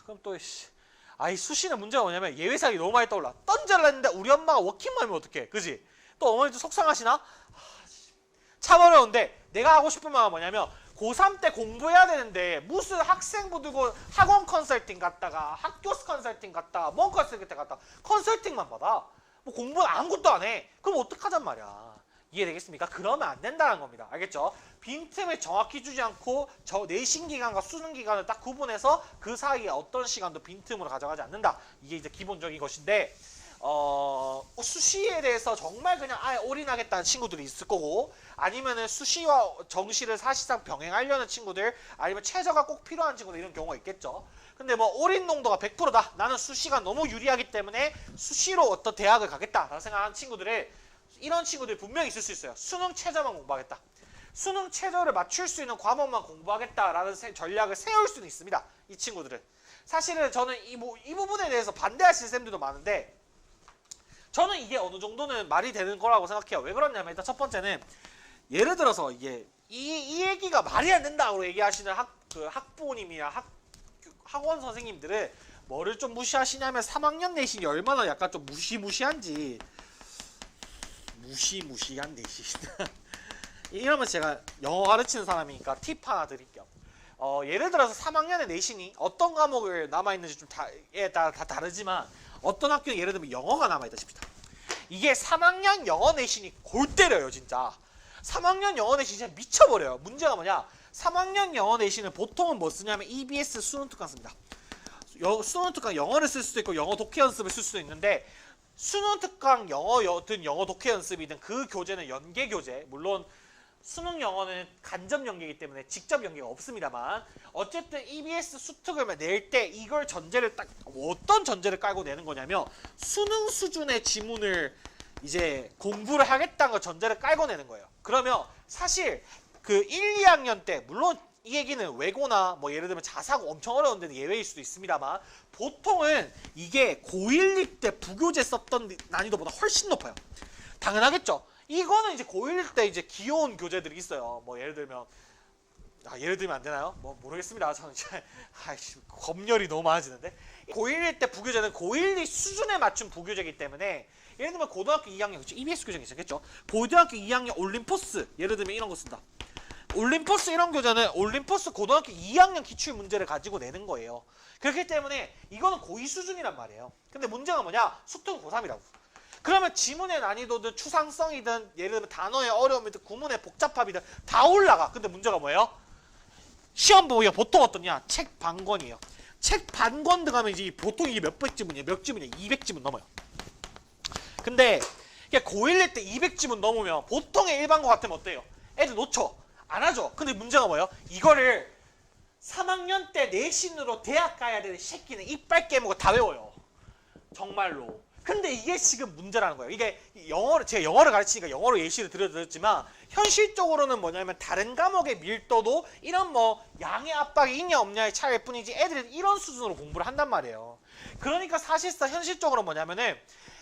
그럼 또 이 수시는 문제가 뭐냐면 예외사항이 너무 많이 떠올라. 던져라 했는데 우리 엄마가 워킹맘이면 어떡해, 그지? 또 어머니도 속상하시나? 참 어려운데 내가 하고 싶은 말은 뭐냐면 고3 때 공부해야 되는데 무슨 학생부 들고 학원 컨설팅 갔다가 학교 컨설팅 갔다가 뭔 컨설팅 갔다가 컨설팅만 받아. 뭐 공부는 아무것도 안 해. 그럼 어떡하잔 말이야. 이해되겠습니까? 그러면 안 된다는 겁니다. 알겠죠? 빈틈을 정확히 주지 않고 내신 기간과 수능 기간을 딱 구분해서 그 사이에 어떤 시간도 빈틈으로 가져가지 않는다. 이게 이제 기본적인 것인데 수시에 대해서 정말 그냥 아예 올인하겠다는 친구들이 있을 거고 아니면은 수시와 정시를 사실상 병행하려는 친구들 아니면 최저가 꼭 필요한 친구들 이런 경우가 있겠죠. 근데 뭐 올인 농도가 100%다. 나는 수시가 너무 유리하기 때문에 수시로 어떤 대학을 가겠다라고 생각하는 친구들을 이런 친구들이 분명히 있을 수 있어요. 수능 최저만 공부하겠다. 수능 최저를 맞출 수 있는 과목만 공부하겠다라는 전략을 세울 수는 있습니다. 이 친구들은. 사실은 저는 이 부분에 대해서 반대하시는 쌤들도 많은데 저는 이게 어느 정도는 말이 되는 거라고 생각해요. 왜 그러냐면 일단 첫 번째는 예를 들어서 이게 이 얘기가 말이 안 된다고 얘기하시는 학부모님이나 학원 선생님들은 뭐를 좀 무시하시냐면 3학년 내신이 얼마나 약간 좀 무시무시한 내신 이러면 제가 영어 가르치는 사람이니까 팁 하나 드릴게요. 예를 들어서 3학년의 내신이 어떤 과목을 남아있는지 좀 다 다르지만 어떤 학교는 예를 들면 영어가 남아있다 칩시다. 이게 3학년 영어 내신이 골 때려요 진짜. 3학년 영어 내신이 진짜 미쳐버려요. 문제가 뭐냐? 3학년 영어 내신은 보통은 뭐 쓰냐면 EBS 수능 특강 씁니다. 수능 특강 영어를 쓸 수도 있고 영어 독해 연습을 쓸 수도 있는데 수능 특강 영어든 영어 독해 연습이든 그 교재는 연계 교재. 물론 수능 영어는 간접 연계이기 때문에 직접 연계가 없습니다만 어쨌든 EBS 수특을 낼 때 이걸 전제를 딱 어떤 전제를 깔고 내는 거냐면 수능 수준의 지문을 이제 공부를 하겠다는 걸 전제를 깔고 내는 거예요. 그러면 사실 그 1, 2학년 때 물론 이 얘기는 외고나 뭐 예를 들면 자사고 엄청 어려운 데는 예외일 수도 있습니다만 보통은 이게 고1 때 부교재 썼던 난이도보다 훨씬 높아요. 당연하겠죠. 이거는 이제 고1 때 이제 귀여운 교재들이 있어요. 뭐 예를 들면 예를 들면 안 되나요? 뭐 모르겠습니다. 저는 이제 검열이 너무 많아지는데 고1 때 부교재는 고1 수준에 맞춘 부교재이기 때문에 예를 들면 고등학교 2학년 그렇죠? EBS 교재가 있었겠죠? 고등학교 2학년 올림포스 예를 들면 이런 거 쓴다. 올림포스 이런 교재는 올림포스 고등학교 2학년 기출 문제를 가지고 내는 거예요. 그렇기 때문에 이거는 고2 수준이란 말이에요. 근데 문제가 뭐냐? 수특은 고3이라고. 그러면 지문의 난이도든 추상성이든 예를 들면 단어의 어려움이든 구문의 복잡함이든 다 올라가. 근데 문제가 뭐예요? 시험 보기가 보통 어떠냐? 책 반권이에요. 책 반권 들어가면 이제 보통 이게 몇백 지문이에요? 몇 지문이에요? 200지문 넘어요. 근데 이게 고1 때 200지문 넘으면 보통의 일반고 같으면 어때요? 애들 놓쳐. 안 하죠. 근데 문제가 뭐예요? 이거를 3학년 때 내신으로 대학 가야 되는 새끼는 이빨 깨물고 다 외워요. 정말로. 근데 이게 지금 문제라는 거예요. 이게 제가 영어를 가르치니까 영어로 예시를 드렸지만 현실적으로는 뭐냐면 다른 과목의 밀도도 이런 뭐 양의 압박이 있냐 없냐의 차이일 뿐이지 애들은 이런 수준으로 공부를 한단 말이에요. 그러니까 사실상 현실적으로 뭐냐면은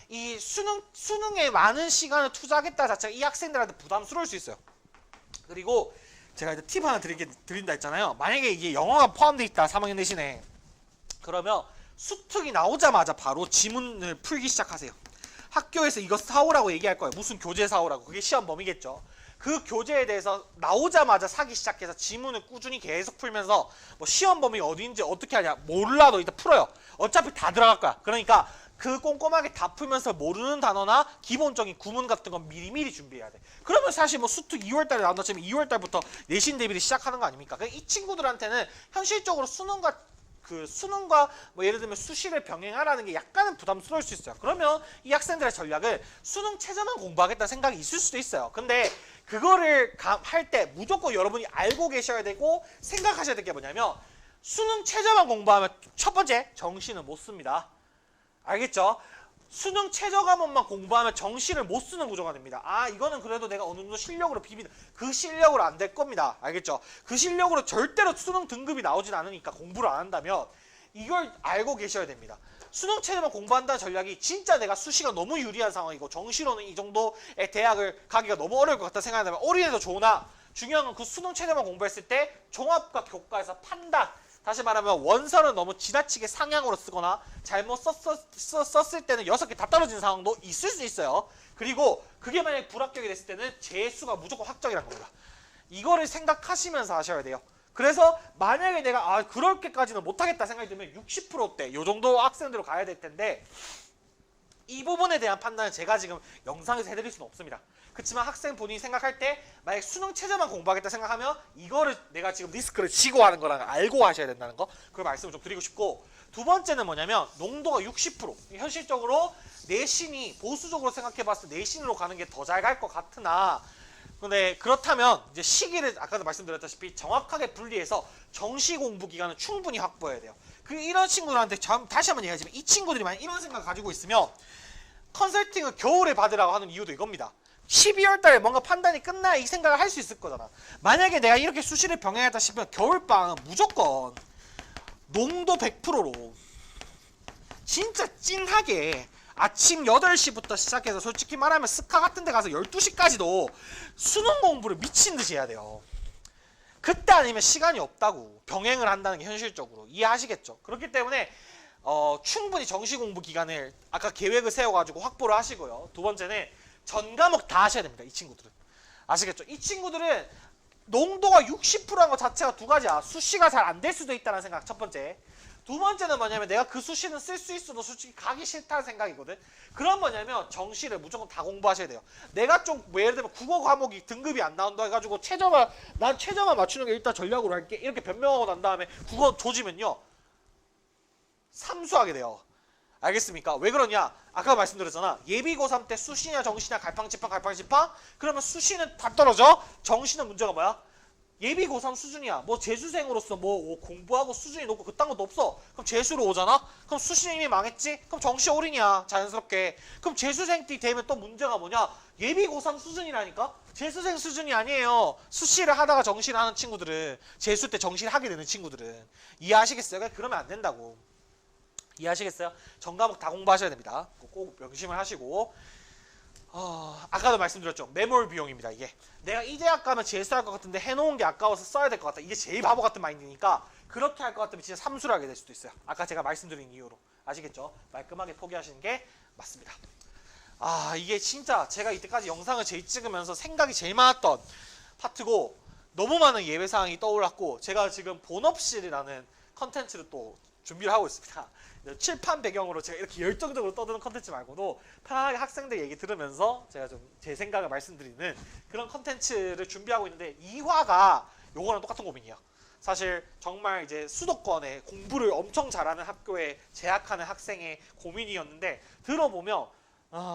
이 수능에 많은 시간을 투자하겠다 자체가 이 학생들한테 부담스러울 수 있어요. 그리고 제가 이제 팁 하나 드린다 했잖아요. 만약에 이게 영어가 포함되어 있다 3학년 내신에 그러면 수특이 나오자마자 바로 지문을 풀기 시작하세요. 학교에서 이거 사오라고 얘기할 거예요. 무슨 교재 사오라고. 그게 시험 범위겠죠. 그 교재에 대해서 나오자마자 사기 시작해서 지문을 꾸준히 계속 풀면서 뭐 시험 범위 어디인지 어떻게 하냐 몰라도 일단 풀어요. 어차피 다 들어갈 거야. 그러니까 그 꼼꼼하게 다 풀면서 모르는 단어나 기본적인 구문 같은 건 미리미리 준비해야 돼. 그러면 사실 뭐 수특 2월달에 나온다 치면 2월달부터 내신 대비를 시작하는 거 아닙니까? 이 친구들한테는 현실적으로 수능과 뭐 예를 들면 수시를 병행하라는 게 약간은 부담스러울 수 있어요. 그러면 이 학생들의 전략을 수능 최저만 공부하겠다는 생각이 있을 수도 있어요. 근데 그거를 할 때 무조건 여러분이 알고 계셔야 되고 생각하셔야 될 게 뭐냐면 수능 최저만 공부하면 첫 번째 정시는 못 씁니다. 알겠죠? 수능 최저 과목만 공부하면 정시를 못 쓰는 구조가 됩니다. 아 이거는 그래도 내가 어느 정도 실력으로 비비는 그 실력으로 안 될 겁니다. 알겠죠? 그 실력으로 절대로 수능 등급이 나오진 않으니까 공부를 안 한다면 이걸 알고 계셔야 됩니다. 수능 최저만 공부한다는 전략이 진짜 내가 수시가 너무 유리한 상황이고 정시로는 이 정도의 대학을 가기가 너무 어려울 것 같다 생각한다면 올인해도 좋으나 중요한 건 그 수능 최저만 공부했을 때 종합과 교과에서 판단 다시 말하면 원서를 너무 지나치게 상향으로 쓰거나 잘못 썼을 때는 6개 다 떨어지는 상황도 있을 수 있어요. 그리고 그게 만약에 불합격이 됐을 때는 재수가 무조건 확정이라는 겁니다. 이거를 생각하시면서 하셔야 돼요. 그래서 만약에 내가 그렇게까지는 못하겠다 생각이 들면 60%대 요 정도 학생들로 가야 될 텐데 이 부분에 대한 판단은 제가 지금 영상에서 해드릴 수는 없습니다. 그렇지만 학생 본인이 생각할 때 만약 수능 최저만 공부하겠다 생각하면 이거를 내가 지금 리스크를 지고 하는 거랑 알고 하셔야 된다는 거 그걸 말씀을 좀 드리고 싶고 두 번째는 뭐냐면 농도가 60% 현실적으로 내신이 보수적으로 생각해봤을 때 내신으로 가는 게 더 잘 갈 것 같으나 근데 그렇다면 이제 시기를 아까도 말씀드렸다시피 정확하게 분리해서 정시 공부 기간은 충분히 확보해야 돼요. 이런 친구들한테 다시 한번 얘기하지만 이 친구들이 만약 이런 생각 가지고 있으면 컨설팅을 겨울에 받으라고 하는 이유도 이겁니다. 12월 달에 뭔가 판단이 끝나야 이 생각을 할 수 있을 거잖아. 만약에 내가 이렇게 수시를 병행하다 싶으면 겨울방은 무조건 농도 100%로 진짜 찐하게 아침 8시부터 시작해서 솔직히 말하면 스카 같은 데 가서 12시까지도 수능 공부를 미친 듯이 해야 돼요. 그때 아니면 시간이 없다고. 병행을 한다는 게 현실적으로. 이해하시겠죠? 그렇기 때문에 충분히 정시 공부 기간을 아까 계획을 세워가지고 확보를 하시고요. 두 번째는 전 과목 다 하셔야 됩니다. 이 친구들은. 아시겠죠? 이 친구들은 농도가 60%한 것 자체가 두 가지야. 수시가 잘 안 될 수도 있다는 생각 첫 번째. 두 번째는 뭐냐면 내가 그 수시는 쓸 수 있어도 솔직히 가기 싫다는 생각이거든. 그럼 뭐냐면 정시를 무조건 다 공부하셔야 돼요. 내가 좀 뭐 예를 들면 국어 과목이 등급이 안 나온다 해가지고 난 최저만 맞추는 게 일단 전략으로 할게 이렇게 변명하고 난 다음에 국어 조지면요 삼수하게 돼요. 알겠습니까? 왜 그러냐? 아까 말씀드렸잖아. 예비 고3 때 수시냐 정시냐 갈팡질팡 그러면 수시는 다 떨어져. 정시는 문제가 뭐야? 예비 고3 수준이야. 뭐 재수생으로서 뭐 공부하고 수준이 높고 그딴 것도 없어. 그럼 재수로 오잖아? 그럼 수시는 이미 망했지? 그럼 정시 올인이야. 자연스럽게. 그럼 재수생 때 되면 또 문제가 뭐냐? 예비 고3 수준이라니까? 재수생 수준이 아니에요. 수시를 하다가 정시를 하는 친구들은 재수 때 정시를 하게 되는 친구들은 이해하시겠어요? 그러면 안 된다고. 이해하시겠어요? 전과목 다 공부하셔야 됩니다. 꼭 명심을 하시고 아까도 말씀드렸죠. 매몰 비용입니다. 이게 내가 이 대학 가면 재수할 것 같은데 해놓은 게 아까워서 써야 될 것 같다. 이게 제일 바보 같은 마인드니까 그렇게 할 것 같으면 진짜 삼수를 하게 될 수도 있어요. 아까 제가 말씀드린 이유로 아시겠죠? 말끔하게 포기하시는 게 맞습니다. 이게 진짜 제가 이때까지 영상을 제일 찍으면서 생각이 제일 많았던 파트고 너무 많은 예외사항이 떠올랐고 제가 지금 본업실이라는 컨텐츠를 또 준비를 하고 있습니다. 칠판 배경으로 제가 이렇게 열정적으로 떠드는 컨텐츠 말고도 편안하게 학생들 얘기 들으면서 제가 좀 제 생각을 말씀드리는 그런 컨텐츠를 준비하고 있는데 2화가 요거랑 똑같은 고민이에요. 사실 정말 이제 수도권에 공부를 엄청 잘하는 학교에 재학하는 학생의 고민이었는데 들어보면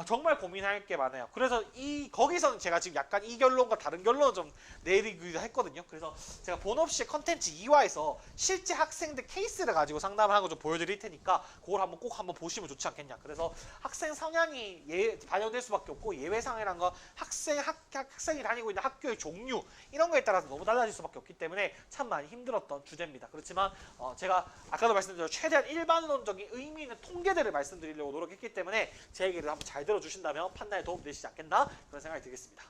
정말 고민할 게 많아요. 그래서 거기서는 제가 지금 약간 이 결론과 다른 결론을 좀 내리기도 했거든요. 그래서 제가 본업시 컨텐츠 2화에서 실제 학생들 케이스를 가지고 상담하는 거 좀 보여드릴 테니까 그걸 꼭 한번 보시면 좋지 않겠냐. 그래서 학생 성향이 반영될 수밖에 없고 예외상이란 거 학생이 다니고 있는 학교의 종류 이런 거에 따라서 너무 달라질 수밖에 없기 때문에 참 많이 힘들었던 주제입니다. 그렇지만 제가 아까도 말씀드렸죠. 최대한 일반론적인 의미 있는 통계들을 말씀드리려고 노력했기 때문에 제 얘기를 한번 잘 들어주신다면 판단에 도움 되시지 않겠나 그런 생각이 들겠습니다.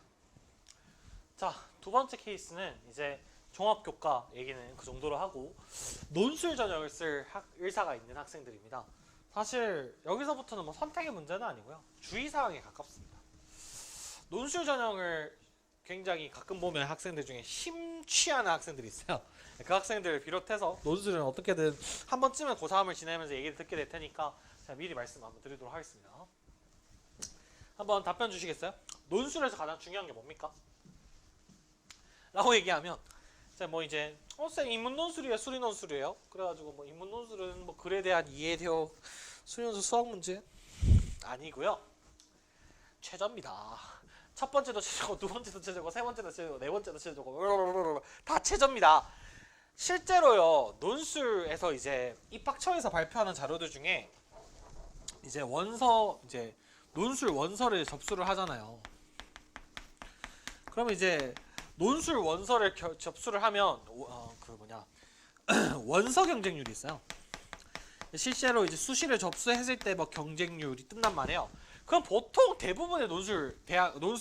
자, 두 번째 케이스는 이제 종합교과 얘기는 그 정도로 하고 논술 전형을 쓸 의사가 있는 학생들입니다. 사실 여기서부터는 뭐 선택의 문제는 아니고요. 주의사항에 가깝습니다. 논술 전형을 굉장히 가끔 보면 학생들 중에 심취하는 학생들이 있어요. 그 학생들을 비롯해서 논술은 어떻게든 한 번쯤은 고3을 지내면서 얘기를 듣게 될 테니까 제가 미리 말씀 한번 드리도록 하겠습니다. 한번 답변 주시겠어요? 논술에서 가장 중요한 게 뭡니까? 라고 얘기하면 뭐 이제 쌤 인문 논술이에요? 수리 논술이에요? 그래가지고 뭐 인문 논술은 뭐 글에 대한 이해 대역 수리 논술 수학 문제 아니고요. 최저입니다. 첫 번째도 최저고 두 번째도 최저고 세 번째도 최저고 네 번째도 최저고 다 최저입니다. 실제로요 논술에서 이제 입학처에서 발표하는 자료들 중에 이제 논술 원서를 접수를 하잖아요. 그러면 이제 논술 원서를 접수를 하면 원서 경쟁률이 있어요. 실제로 이제 수시를 접수했을 때 뭐 경쟁률이 뜬단 말이에요. 그럼 보통 대부분의 논술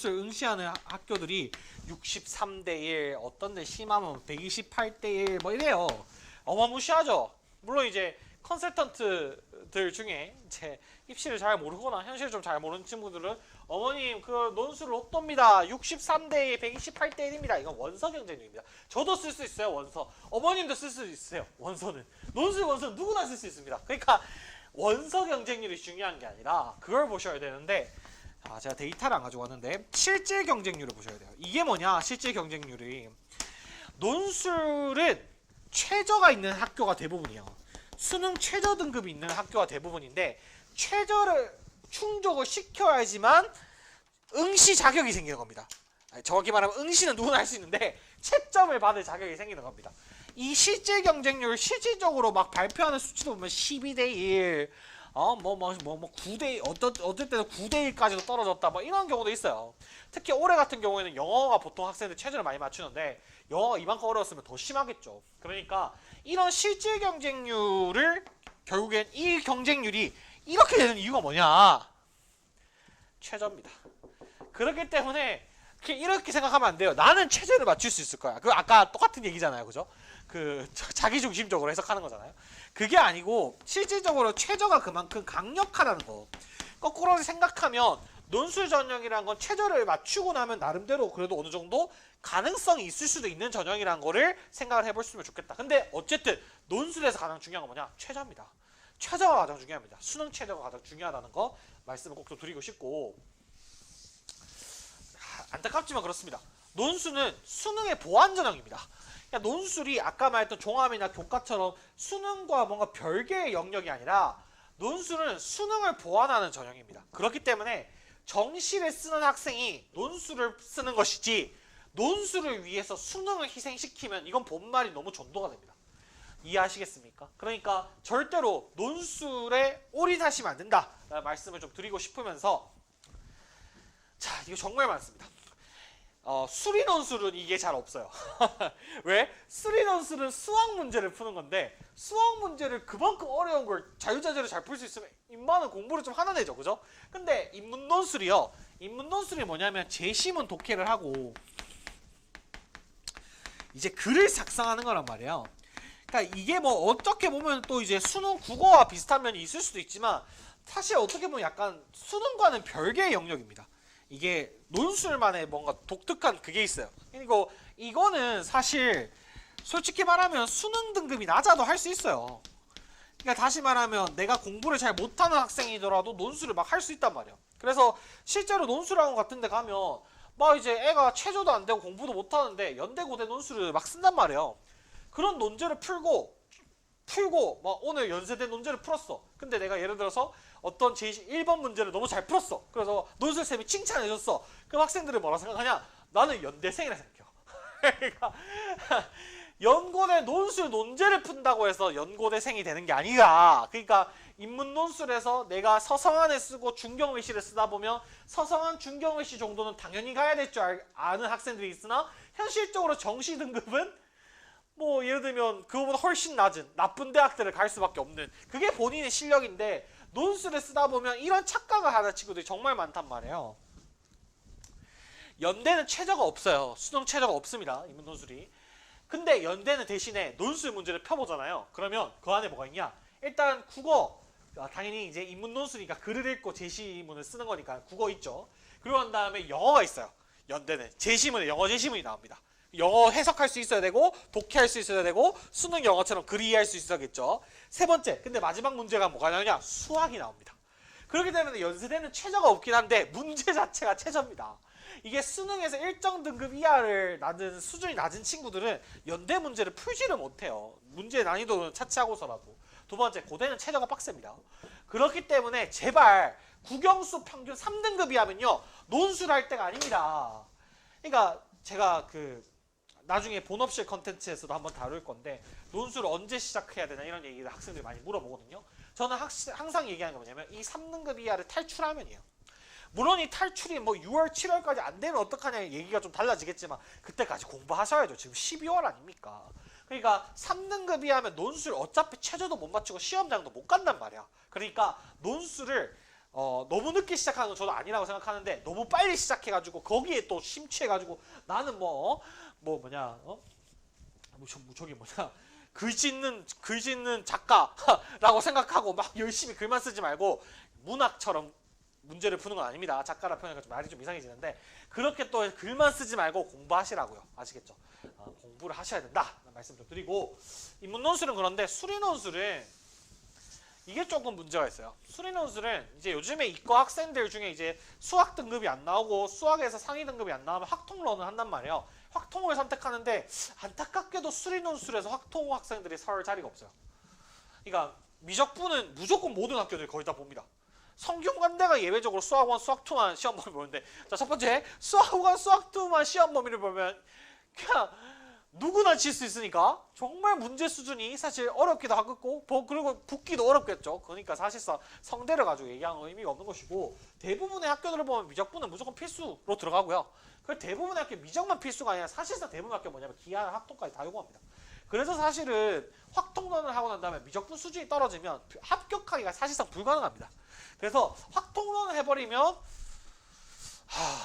응시하는 학교들이 63대 1, 어떤 데 심하면 128대 1 뭐 이래요. 어마무시하죠. 물론 이제 컨설턴트들 중에 제 입시를 잘 모르거나 현실을 좀 잘 모르는 친구들은 어머님 그 논술을 어떻습니다. 63대 1, 128대 1입니다. 이건 원서 경쟁률입니다. 저도 쓸 수 있어요. 원서. 어머님도 쓸 수 있어요. 원서는. 원서는 누구나 쓸 수 있습니다. 그러니까 원서 경쟁률이 중요한 게 아니라 그걸 보셔야 되는데 제가 데이터를 안 가지고 왔는데 실질 경쟁률을 보셔야 돼요. 이게 뭐냐? 실질 경쟁률이 논술은 최저가 있는 학교가 대부분이에요. 수능 최저 등급이 있는 학교가 대부분인데 최저를 충족을 시켜야지만 응시 자격이 생기는 겁니다. 정확히 말하면 응시는 누구나 할 수 있는데 채점을 받을 자격이 생기는 겁니다. 이 실질 경쟁률 실질적으로 막 발표하는 수치도 보면 12대 1, 9대 어떨 때는 9대 1까지도 떨어졌다 뭐 이런 경우도 있어요. 특히 올해 같은 경우에는 영어가 보통 학생들 최저를 많이 맞추는데 영어가 이만큼 어려웠으면 더 심하겠죠. 그러니까 이런 실질 경쟁률을 결국엔 이 경쟁률이 이렇게 되는 이유가 뭐냐? 최저입니다. 그렇기 때문에 이렇게 생각하면 안 돼요. 나는 최저를 맞출 수 있을 거야. 그 아까 똑같은 얘기잖아요. 그죠? 그 자기중심적으로 해석하는 거잖아요. 그게 아니고 실질적으로 최저가 그만큼 강력하다는 거. 거꾸로 생각하면 논술 전형이란 건 최저를 맞추고 나면 나름대로 그래도 어느 정도 가능성이 있을 수도 있는 전형이란 거를 생각을 해보시면 좋겠다. 근데 어쨌든 논술에서 가장 중요한 건 뭐냐? 최저입니다. 최저가 가장 중요합니다. 수능 최저가 가장 중요하다는 거 말씀을 꼭 좀 드리고 싶고, 안타깝지만 그렇습니다. 논술은 수능의 보완 전형입니다. 그러니까 논술이 아까 말했던 종합이나 교과처럼 수능과 뭔가 별개의 영역이 아니라 논술은 수능을 보완하는 전형입니다. 그렇기 때문에 정시를 쓰는 학생이 논술을 쓰는 것이지 논술을 위해서 수능을 희생시키면 이건 본말이 너무 전도가 됩니다. 이해하시겠습니까? 그러니까 절대로 논술에 올인하시면 안 된다 라는 말씀을 좀 드리고 싶으면서, 자, 이거 정말 많습니다. 수리 논술은 이게 잘 없어요. 왜? 수리 논술은 수학 문제를 푸는 건데 수학 문제를 그만큼 어려운 걸 자유자재로 잘 풀 수 있으면 인마는 공부를 좀 하는 애죠, 그죠? 근데 인문 논술이요. 인문 논술이 뭐냐면 제시문 독해를 하고 이제 글을 작성하는 거란 말이에요. 그러니까 이게 뭐 어떻게 보면 또 이제 수능 국어와 비슷한 면이 있을 수도 있지만 사실 어떻게 보면 약간 수능과는 별개의 영역입니다. 이게 논술만의 뭔가 독특한 그게 있어요. 그리고 이거는 사실 솔직히 말하면 수능 등급이 낮아도 할 수 있어요. 그러니까 다시 말하면 내가 공부를 잘 못하는 학생이더라도 논술을 막 할 수 있단 말이에요. 그래서 실제로 논술학원 같은 데 가면 막 이제 애가 최저도 안 되고 공부도 못하는데 연대고대 논술을 막 쓴단 말이에요. 그런 논제를 풀고 막 오늘 연세대 논제를 풀었어. 근데 내가 예를 들어서 어떤 제 1번 문제를 너무 잘 풀었어. 그래서 논술쌤이 칭찬해줬어. 그럼 학생들은 뭐라 생각하냐? 나는 연대생이라 생각해요. 그러니까 연고대 논술 논제를 푼다고 해서 연고대생이 되는 게 아니라, 그러니까 인문 논술에서 내가 서성한을 쓰고 중경외시를 쓰다 보면 서성한 중경외시 정도는 당연히 가야 될 줄 아는 학생들이 있으나 현실적으로 정시 등급은 뭐 예를 들면 그거보다 훨씬 낮은 나쁜 대학들을 갈 수밖에 없는, 그게 본인의 실력인데 논술을 쓰다 보면 이런 착각을 하는 친구들이 정말 많단 말이에요. 연대는 최저가 없어요. 수능 최저가 없습니다. 인문 논술이. 근데 연대는 대신에 논술 문제를 펴보잖아요. 그러면 그 안에 뭐가 있냐? 일단 국어, 당연히 이제 인문 논술이니까 글을 읽고 제시문을 쓰는 거니까 국어 있죠. 그리고 난 다음에 영어가 있어요. 연대는 제시문에 영어 제시문이 나옵니다. 영어 해석할 수 있어야 되고 독해할 수 있어야 되고 수능 영어처럼 글 이해할 수 있어야겠죠. 세 번째, 근데 마지막 문제가 뭐가 나오냐? 수학이 나옵니다. 그렇기 때문에 연세대는 최저가 없긴 한데 문제 자체가 최저입니다. 이게 수능에서 일정 등급 이하를 낮은 수준이 낮은 친구들은 연대 문제를 풀지를 못해요. 문제 난이도는 차치하고서라도. 두 번째, 고대는 최저가 빡셉니다. 그렇기 때문에 제발 국영수 평균 3등급 이하면요 논술할 때가 아닙니다. 그러니까 제가 나중에 본업실 컨텐츠에서도 한번 다룰 건데 논술을 언제 시작해야 되나 이런 얘기를 학생들이 많이 물어보거든요. 저는 항상 얘기하는 게 뭐냐면 이 3등급 이하를 탈출하면이에요. 물론 이 탈출이 뭐 6월, 7월까지 안 되면 어떡하냐 얘기가 좀 달라지겠지만 그때까지 공부하셔야죠. 지금 12월 아닙니까? 그러니까 3등급 이하면 논술 어차피 최저도 못 맞추고 시험장도 못 간단 말이야. 그러니까 논술을 너무 늦게 시작하는 건 저도 아니라고 생각하는데 너무 빨리 시작해가지고 거기에 또 심취해가지고 나는 글 짓는 작가라고 생각하고 막 열심히 글만 쓰지 말고 문학처럼 문제를 푸는 건 아닙니다. 작가라 표현하니까 좀 말이 좀 이상해지는데 그렇게 또 글만 쓰지 말고 공부하시라고요. 아시겠죠? 공부를 하셔야 된다 말씀 좀 드리고, 인문 논술은 그런데 수리 논술은 이게 조금 문제가 있어요. 수리 논술은 이제 요즘에 이과 학생들 중에 이제 수학 등급이 안 나오고 수학에서 상위 등급이 안 나오면 확통론을 한단 말이에요. 확통을 선택하는데 안타깝게도 수리 논술에서 확통 학생들이 설 자리가 없어요. 그러니까 미적분은 무조건 모든 학교들이 거의 다 봅니다. 성균관대가 예외적으로 수학원, 수학2만 시험 범위 보는데, 자, 첫 번째, 수학원, 수학2만 시험 범위를 보면 그냥 누구나 칠 수 있으니까 정말 문제 수준이 사실 어렵기도 하겠고 그리고 붙기도 어렵겠죠. 그러니까 사실상 성대를 가지고 얘기하는 의미가 없는 것이고, 대부분의 학교들을 보면 미적분은 무조건 필수로 들어가고요. 그 대부분의 학교 미적만 필수가 아니라 사실상 대부분의 학교 뭐냐면 기하, 학통까지 다 요구합니다. 그래서 사실은 확통론을 하고 난 다음에 미적분 수준이 떨어지면 합격하기가 사실상 불가능합니다. 그래서 확통론을 해버리면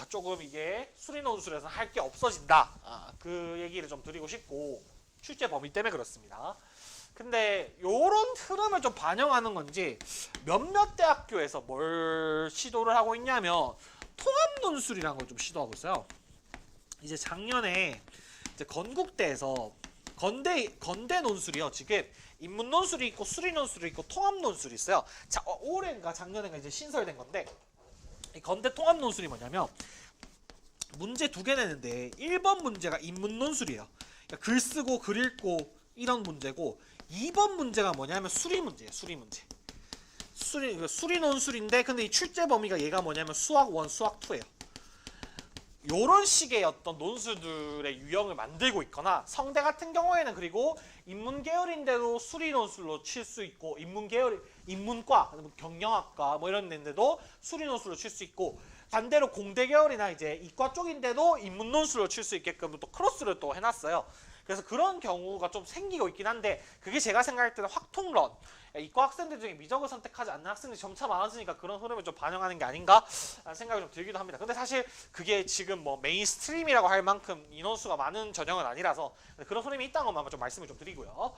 조금 이게 수리 논술에서 할 게 없어진다. 그 얘기를 좀 드리고 싶고, 출제 범위 때문에 그렇습니다. 근데 요런 흐름을 좀 반영하는 건지 몇몇 대학교에서 뭘 시도를 하고 있냐면 통합논술이라는 걸 좀 시도하고 있어요. 이제 작년에 이제 건국대에서 건대 논술이요. 지금 인문 논술이 있고 수리 논술이 있고 통합 논술이 있어요. 자, 올해인가 작년인가 이제 신설된 건데 이 건대 통합 논술이 뭐냐면 문제 2개 내는데 1번 문제가 인문 논술이에요. 그러니까 글 쓰고 글 읽고 이런 문제고 2번 문제가 뭐냐면 수리 문제예요. 수리 문제. 수리 논술인데 근데 이 출제 범위가 얘가 뭐냐면 수학 1, 수학 2예요. 요런 식의 어떤 논술들의 유형을 만들고 있거나 성대 같은 경우에는 그리고 인문 계열인데도 수리 논술로 칠 수 있고 인문과 경영학과 뭐 이런 데인데도 수리 논술로 칠 수 있고 반대로 공대 계열이나 이제 이과 쪽인데도 인문 논술로 칠 수 있게끔 또 크로스를 또 해놨어요. 그래서 그런 경우가 좀 생기고 있긴 한데 그게 제가 생각할 때는 확통론 이과 학생들 중에 미적을 선택하지 않는 학생들이 점차 많아지니까 그런 흐름을 좀 반영하는 게 아닌가 라는 생각이 좀 들기도 합니다. 근데 사실 그게 지금 뭐 메인스트림이라고 할 만큼 인원수가 많은 전형은 아니라서 그런 흐름이 있다는 것만 좀 말씀을 좀 드리고요.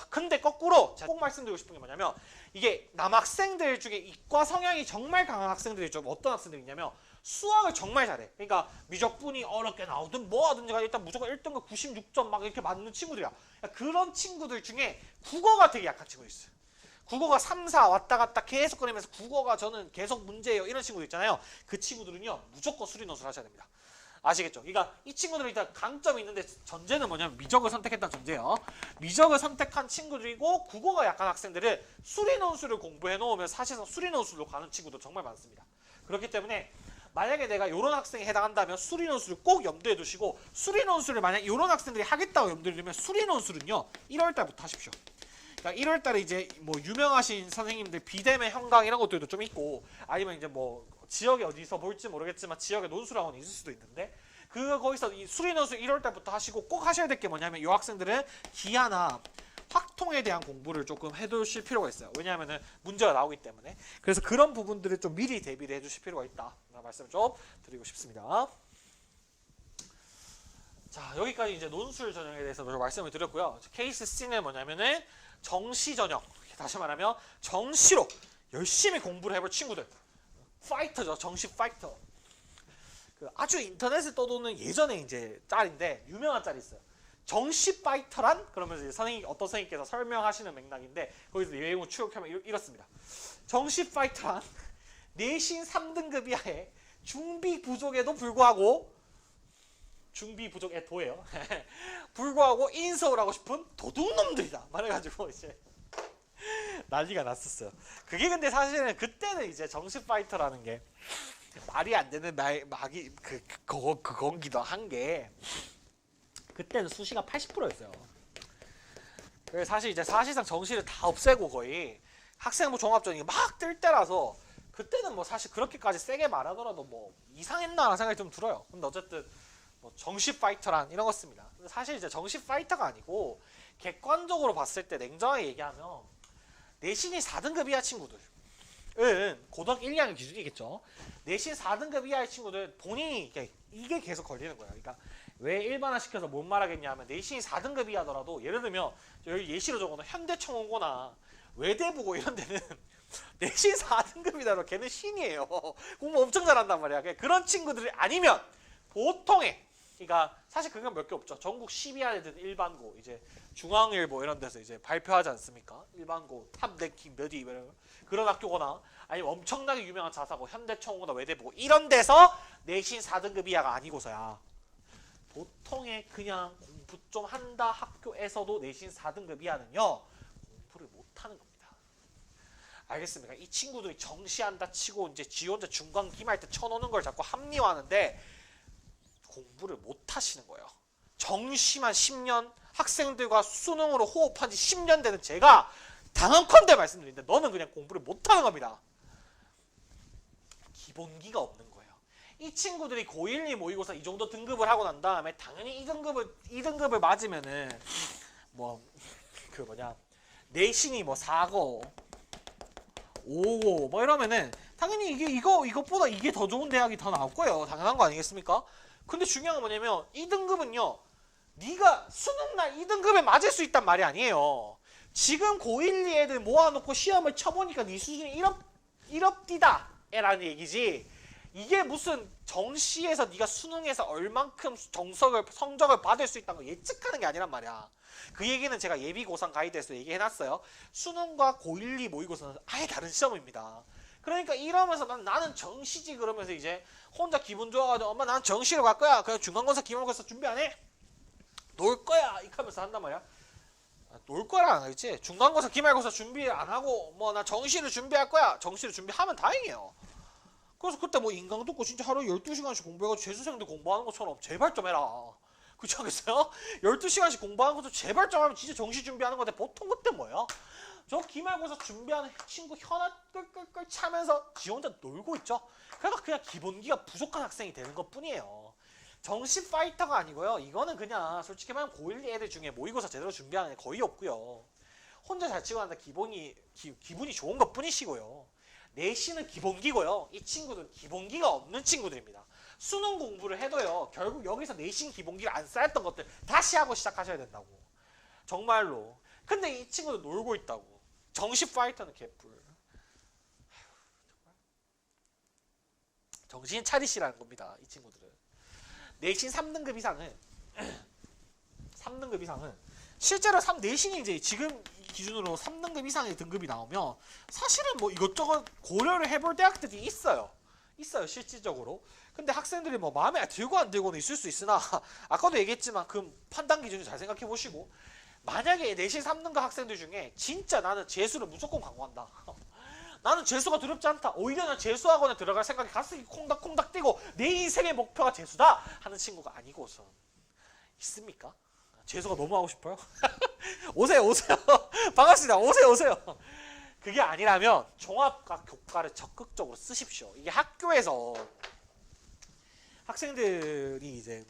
근데 거꾸로 제가 꼭 말씀드리고 싶은 게 뭐냐면 이게 남학생들 중에 이과 성향이 정말 강한 학생들이 좀 어떤 학생들이 있냐면 수학을 정말 잘해. 그러니까 미적분이 어렵게 나오든 뭐 하든지 일단 무조건 1등급 96점 막 이렇게 맞는 친구들이야. 그런 친구들 중에 국어가 되게 약한 친구 있어요. 국어가 3, 4 왔다 갔다 계속 꺼내면서 국어가 저는 계속 문제예요. 이런 친구들 있잖아요. 그 친구들은요. 무조건 수리 논술 하셔야 됩니다. 아시겠죠? 그러니까 이 친구들은 일단 강점이 있는데 전제는 뭐냐면 미적을 선택했다는 전제예요. 미적을 선택한 친구들이고 국어가 약한 학생들은 수리 논술을 공부해 놓으면 사실상 수리 논술로 가는 친구도 정말 많습니다. 그렇기 때문에 만약에 내가 이런 학생에 해당한다면 수리 논술을 꼭 염두에 두시고 수리 논술을 만약 이런 학생들이 하겠다고 염두에 두면 수리 논술은요 1월 달부터 하십시오. 그러니까 1월 달에 이제 뭐 유명하신 선생님들 비대면 형강 이런 것들도 좀 있고 아니면 이제 뭐 지역에 어디서 볼지 모르겠지만 지역에 논술학원이 있을 수도 있는데 거기서 이 수리 논술 1월 달부터 하시고 꼭 하셔야 될 게 뭐냐면 이 학생들은 기하나 확통에 대한 공부를 조금 해두실 필요가 있어요. 왜냐하면 문제가 나오기 때문에. 그래서 그런 부분들을 좀 미리 대비를 해주실 필요가 있다. 말씀을 좀 드리고 싶습니다. 자, 여기까지 이제 논술 전형에 대해서 말씀을 드렸고요. 케이스 C는 뭐냐면은 정시 전형. 다시 말하면 정시로 열심히 공부를 해볼 친구들. 파이터죠. 정시 파이터. 아주 인터넷에 떠도는 예전에 이제 짤인데 유명한 짤이 있어요. 정시 파이터란 그러면서 이제 어떤 선생님께서 설명하시는 맥락인데 거기서 내용을 추격하면 이렇습니다. 정시 파이터란 내신 3등급 이하의 중비 부족에도 불구하고 중비 부족에 도예요. 불구하고 인서울 하고 싶은 도둑놈들이다. 말해가지고 이제 난리가 났었어요. 그게 근데 사실은 그때는 이제 정시 파이터라는 게 말이 안 되는 막이 그건기도 한 게 그때는 수시가 80%였어요. 그래서 사실 이제 사실상 정시를 다 없애고 거의 학생부 종합전이 막 뜰 때라서 그때는 뭐 사실 그렇게까지 세게 말하더라도 뭐 이상했나라는 생각이 좀 들어요. 근데 어쨌든 뭐 정시 파이터란 이런 거 씁니다. 근데 사실 이제 정시 파이터가 아니고 객관적으로 봤을 때 냉정하게 얘기하면 내신이 4등급 이하 친구들은 고등학교 1, 2학년 기준이겠죠. 내신 4등급 이하의 친구들 본인이 이게 계속 걸리는 거예요. 그러니까 왜 일반화시켜서 못 말하겠냐 하면 내신이 4등급 이하더라도 예를 들면 여기 예시로 적어놓은 현대청원고나 외대부고 이런 데는 내신 4등급이다로 걔는 신이에요. 공부 엄청 잘한단 말이야. 그런 친구들이 아니면 보통의 그러니까 사실 그건 몇 개 없죠. 전국 10위안에 드는 일반고 이제 중앙일보 이런 데서 이제 발표하지 않습니까? 일반고 탑 랭킹 몇 위 그런 학교거나 아니면 엄청나게 유명한 자사고 현대청원고나 외대부고 이런 데서 내신 4등급 이하가 아니고서야 보통의 그냥 공부 좀 한다 학교에서도 내신 4등급 이하는요 공부를 못하는 겁니다. 알겠습니까? 이 친구들이 정시한다 치고 이제 지 혼자 중간 기말 때 쳐놓는 걸 자꾸 합리화하는데 공부를 못하시는 거예요. 정시만 10년 학생들과 수능으로 호흡한 지 10년 되는 제가 당한컨대 말씀드리는데 너는 그냥 공부를 못하는 겁니다. 기본기가 없는 거예요. 이 친구들이 고1, 2 모의고사 이 정도 등급을 하고 난 다음에 당연히 2등급을 맞으면은 뭐 그 내신이 뭐 4고 5고 뭐 이러면은 당연히 이것보다 이게 더 좋은 대학이 더 나올 거예요. 당연한 거 아니겠습니까? 근데 중요한 건 뭐냐면 2등급은요 네가 수능날 2등급에 맞을 수 있단 말이 아니에요. 지금 고1, 2 애들 모아놓고 시험을 쳐보니까 네 수준이 이럽디다 라는 얘기지. 이게 무슨 정시에서 네가 수능에서 얼만큼 성적을 받을 수 있다는 걸 예측하는 게 아니란 말이야. 그 얘기는 제가 예비고사 가이드에서 얘기해놨어요. 수능과 고1, 2 모의고사는 아예 다른 시험입니다. 그러니까 이러면서 나는 정시지 그러면서 이제 혼자 기분 좋아가지고 엄마 나는 정시로 갈 거야. 그냥 중간고사 기말고사 준비 안 해? 놀 거야 이렇게 하면서 한단 말이야. 놀 거라 안 하겠지. 중간고사 기말고사 준비 안 하고 뭐 나 정시를 준비할 거야. 정시를 준비하면 다행이에요. 그래서 그때 뭐 인강 듣고 진짜 하루에 12시간씩 공부해가지고 재수생들 공부하는 것처럼 제발 좀 해라. 그렇지 않겠어요? 12시간씩 공부하는 것도 제발 좀 하면 진짜 정시 준비하는 건데 보통 그때 뭐야? 저 기말고사 준비하는 친구 혀나 끌끌끌 차면서 지 혼자 놀고 있죠. 그러니까 그냥 기본기가 부족한 학생이 되는 것 뿐이에요. 정시 파이터가 아니고요. 이거는 그냥 솔직히 말하면 고1 애들 중에 모의고사 제대로 준비하는 애 거의 없고요. 혼자 잘 치고 한다 기분이 좋은 것 뿐이시고요. 내신은 기본기고요. 이 친구들은 기본기가 없는 친구들입니다. 수능 공부를 해도요. 결국 여기서 내신 기본기를 안 쌓였던 것들 다시 하고 시작하셔야 된다고. 정말로. 근데 이 친구들 놀고 있다고. 정시 파이터는 개뿔. 정신 차리시라는 겁니다. 이 친구들은. 내신 3등급 이상은 3등급 이상은 실제로 내신이 이제 지금 기준으로 3등급 이상의 등급이 나오면 사실은 뭐 이것저것 고려를 해볼 대학들이 있어요. 실질적으로. 근데 학생들이 뭐 마음에 들고 안 들고는 있을 수 있으나 아까도 얘기했지만 그 판단 기준을 잘 생각해 보시고 만약에 내신 3등급 학생들 중에 진짜 나는 재수를 무조건 강구한다. 나는 재수가 두렵지 않다. 오히려 난 재수학원에 들어갈 생각이 가슴이 콩닥콩닥 뛰고 내 인생의 목표가 재수다 하는 친구가 아니고선 있습니까? 재수가 너무 하고 싶어요? 오세요. 반갑습니다. 오세요. 그게 아니라면 종합과 교과를 적극적으로 쓰십시오. 이게 학교에서 학생들이 이제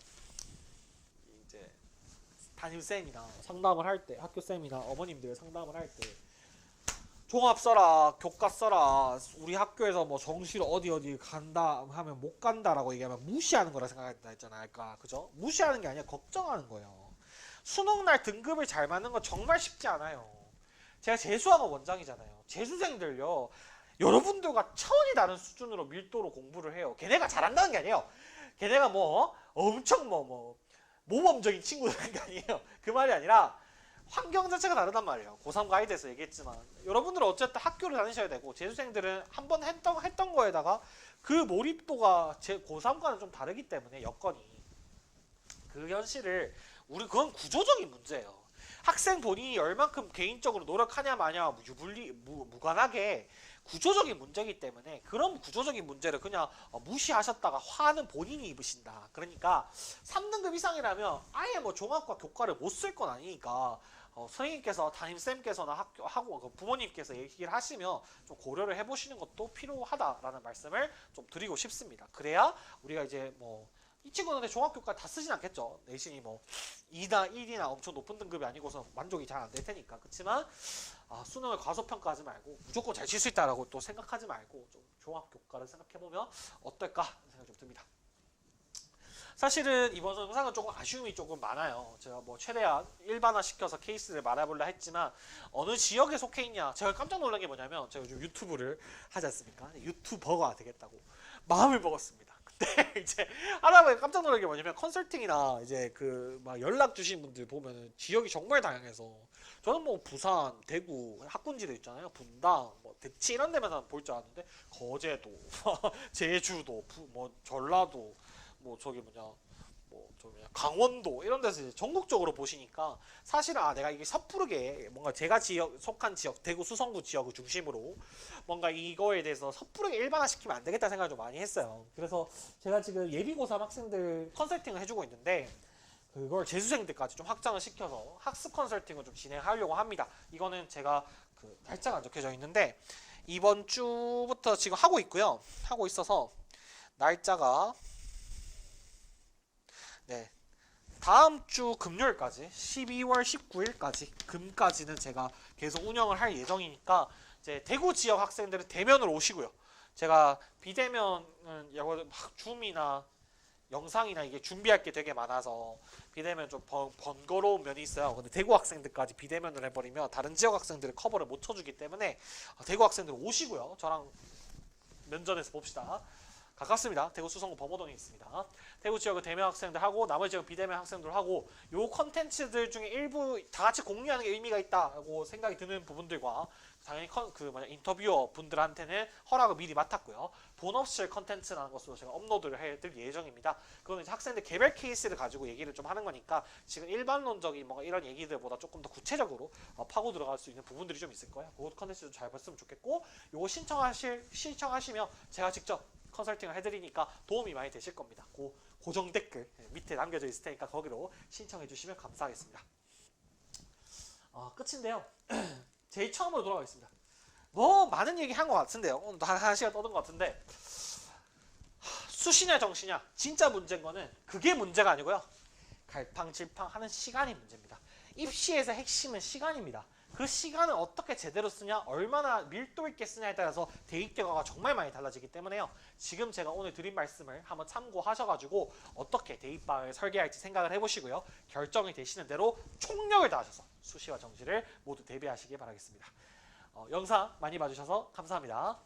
담임쌤이나 상담을 할 때, 학교쌤이나 어머님들 상담을 할 때 종합 써라, 교과 써라, 우리 학교에서 뭐 정시로 어디 간다 하면 못 간다라고 얘기하면 무시하는 거라 생각한다 했잖아요. 아까. 그죠? 무시하는 게 아니라 걱정하는 거예요. 수능날 등급을 잘 맞는 건 정말 쉽지 않아요. 제가 재수학원 원장이잖아요. 재수생들요. 여러분들과 차원이 다른 수준으로 밀도로 공부를 해요. 걔네가 잘한다는 게 아니에요. 걔네가 뭐 엄청 모범적인 친구들인 게 아니에요. 그 말이 아니라 환경 자체가 다르단 말이에요. 고3 가이드에서 얘기했지만 여러분들은 어쨌든 학교를 다니셔야 되고 재수생들은 한번 했던 거에다가 그 몰입도가 제 고3과는 좀 다르기 때문에 여건이 그 현실을 그건 구조적인 문제예요. 학생 본인이 얼만큼 개인적으로 노력하냐 마냐 무관하게 구조적인 문제이기 때문에 그런 구조적인 문제를 그냥 무시하셨다가 화는 본인이 입으신다. 그러니까 3등급 이상이라면 아예 뭐 종합과 교과를 못 쓸 건 아니니까 선생님께서 담임쌤께서나 학교 부모님께서 얘기를 하시면 좀 고려를 해보시는 것도 필요하다라는 말씀을 좀 드리고 싶습니다. 그래야 우리가 이제 이 친구는 종합교과 다 쓰진 않겠죠. 내신이 2나 1이나 엄청 높은 등급이 아니고서 만족이 잘 안 될 테니까. 그렇지만 수능을 과소평가하지 말고 무조건 잘 칠 수 있다라고 또 생각하지 말고 좀 종합교과를 생각해보면 어떨까 생각이 좀 듭니다. 사실은 이번 영상은 조금 아쉬움이 조금 많아요. 제가 최대한 일반화 시켜서 케이스를 말해보려 했지만 어느 지역에 속해 있냐. 제가 깜짝 놀란 게 뭐냐면 제가 요즘 유튜브를 하지 않습니까? 유튜버가 되겠다고 마음을 먹었습니다. 근데 이제 하다 보니 깜짝 놀란 게 뭐냐면 컨설팅이나 이제 막 연락 주신 분들 보면은 지역이 정말 다양해서 저는 부산, 대구, 학군지대 있잖아요. 분당, 대치 이런 데만 볼 줄 알았는데 거제도, 제주도, 전라도 강원도 이런 데서 이제 전국적으로 보시니까 사실은 내가 이게 섣부르게 뭔가 제가 속한 지역 대구 수성구 지역을 중심으로 뭔가 이거에 대해서 섣부르게 일반화시키면 안 되겠다 생각을 좀 많이 했어요. 그래서 제가 지금 예비고3 학생들 컨설팅을 해주고 있는데 그걸 재수생들까지 좀 확장을 시켜서 학습 컨설팅을 좀 진행하려고 합니다. 이거는 제가 날짜가 안 적혀져 있는데 이번 주부터 지금 하고 있고요. 하고 있어서 날짜가 다음 주 금요일까지 12월 19일까지 금까지는 제가 계속 운영을 할 예정이니까 이제 대구 지역 학생들은 대면으로 오시고요. 제가 비대면은 줌이나 영상이나 이게 준비할 게 되게 많아서 비대면 좀 번거로운 면이 있어요. 근데 대구 학생들까지 비대면을 해버리면 다른 지역 학생들을 커버를 못 쳐주기 때문에 대구 학생들 오시고요. 저랑 면전에서 봅시다. 가깝습니다. 대구 수성구 범어동에 있습니다. 대구 지역의 대면 학생들하고 나머지 지역 비대면 학생들하고 요 컨텐츠들 중에 일부 다 같이 공유하는 게 의미가 있다고 생각이 드는 부분들과 당연히 인터뷰어 분들한테는 허락을 미리 맡았고요. 돈 없이 컨텐츠라는 것으로 제가 업로드를 해드릴 예정입니다. 그거는 이제 학생들 개별 케이스를 가지고 얘기를 좀 하는 거니까 지금 일반론적인 뭔가 이런 얘기들보다 조금 더 구체적으로 파고 들어갈 수 있는 부분들이 좀 있을 거예요. 그 컨텐츠도 잘 봤으면 좋겠고 요거 신청하시면 제가 직접 컨설팅을 해드리니까 도움이 많이 되실 겁니다. 고정 댓글 밑에 남겨져 있을 테니까 거기로 신청해 주시면 감사하겠습니다. 끝인데요. 제일 처음으로 돌아가겠습니다. 뭐 많은 얘기 한 것 같은데요. 오늘도 한 시간 떠든 것 같은데 수시냐 정시냐 진짜 문제인 거는 그게 문제가 아니고요. 갈팡질팡 하는 시간이 문제입니다. 입시에서 핵심은 시간입니다. 그 시간을 어떻게 제대로 쓰냐, 얼마나 밀도 있게 쓰냐에 따라서 대입 결과가 정말 많이 달라지기 때문에요. 지금 제가 오늘 드린 말씀을 한번 참고하셔가지고 어떻게 대입방을 설계할지 생각을 해보시고요. 결정이 되시는 대로 총력을 다하셔서 수시와 정시를 모두 대비하시기 바라겠습니다. 영상 많이 봐주셔서 감사합니다.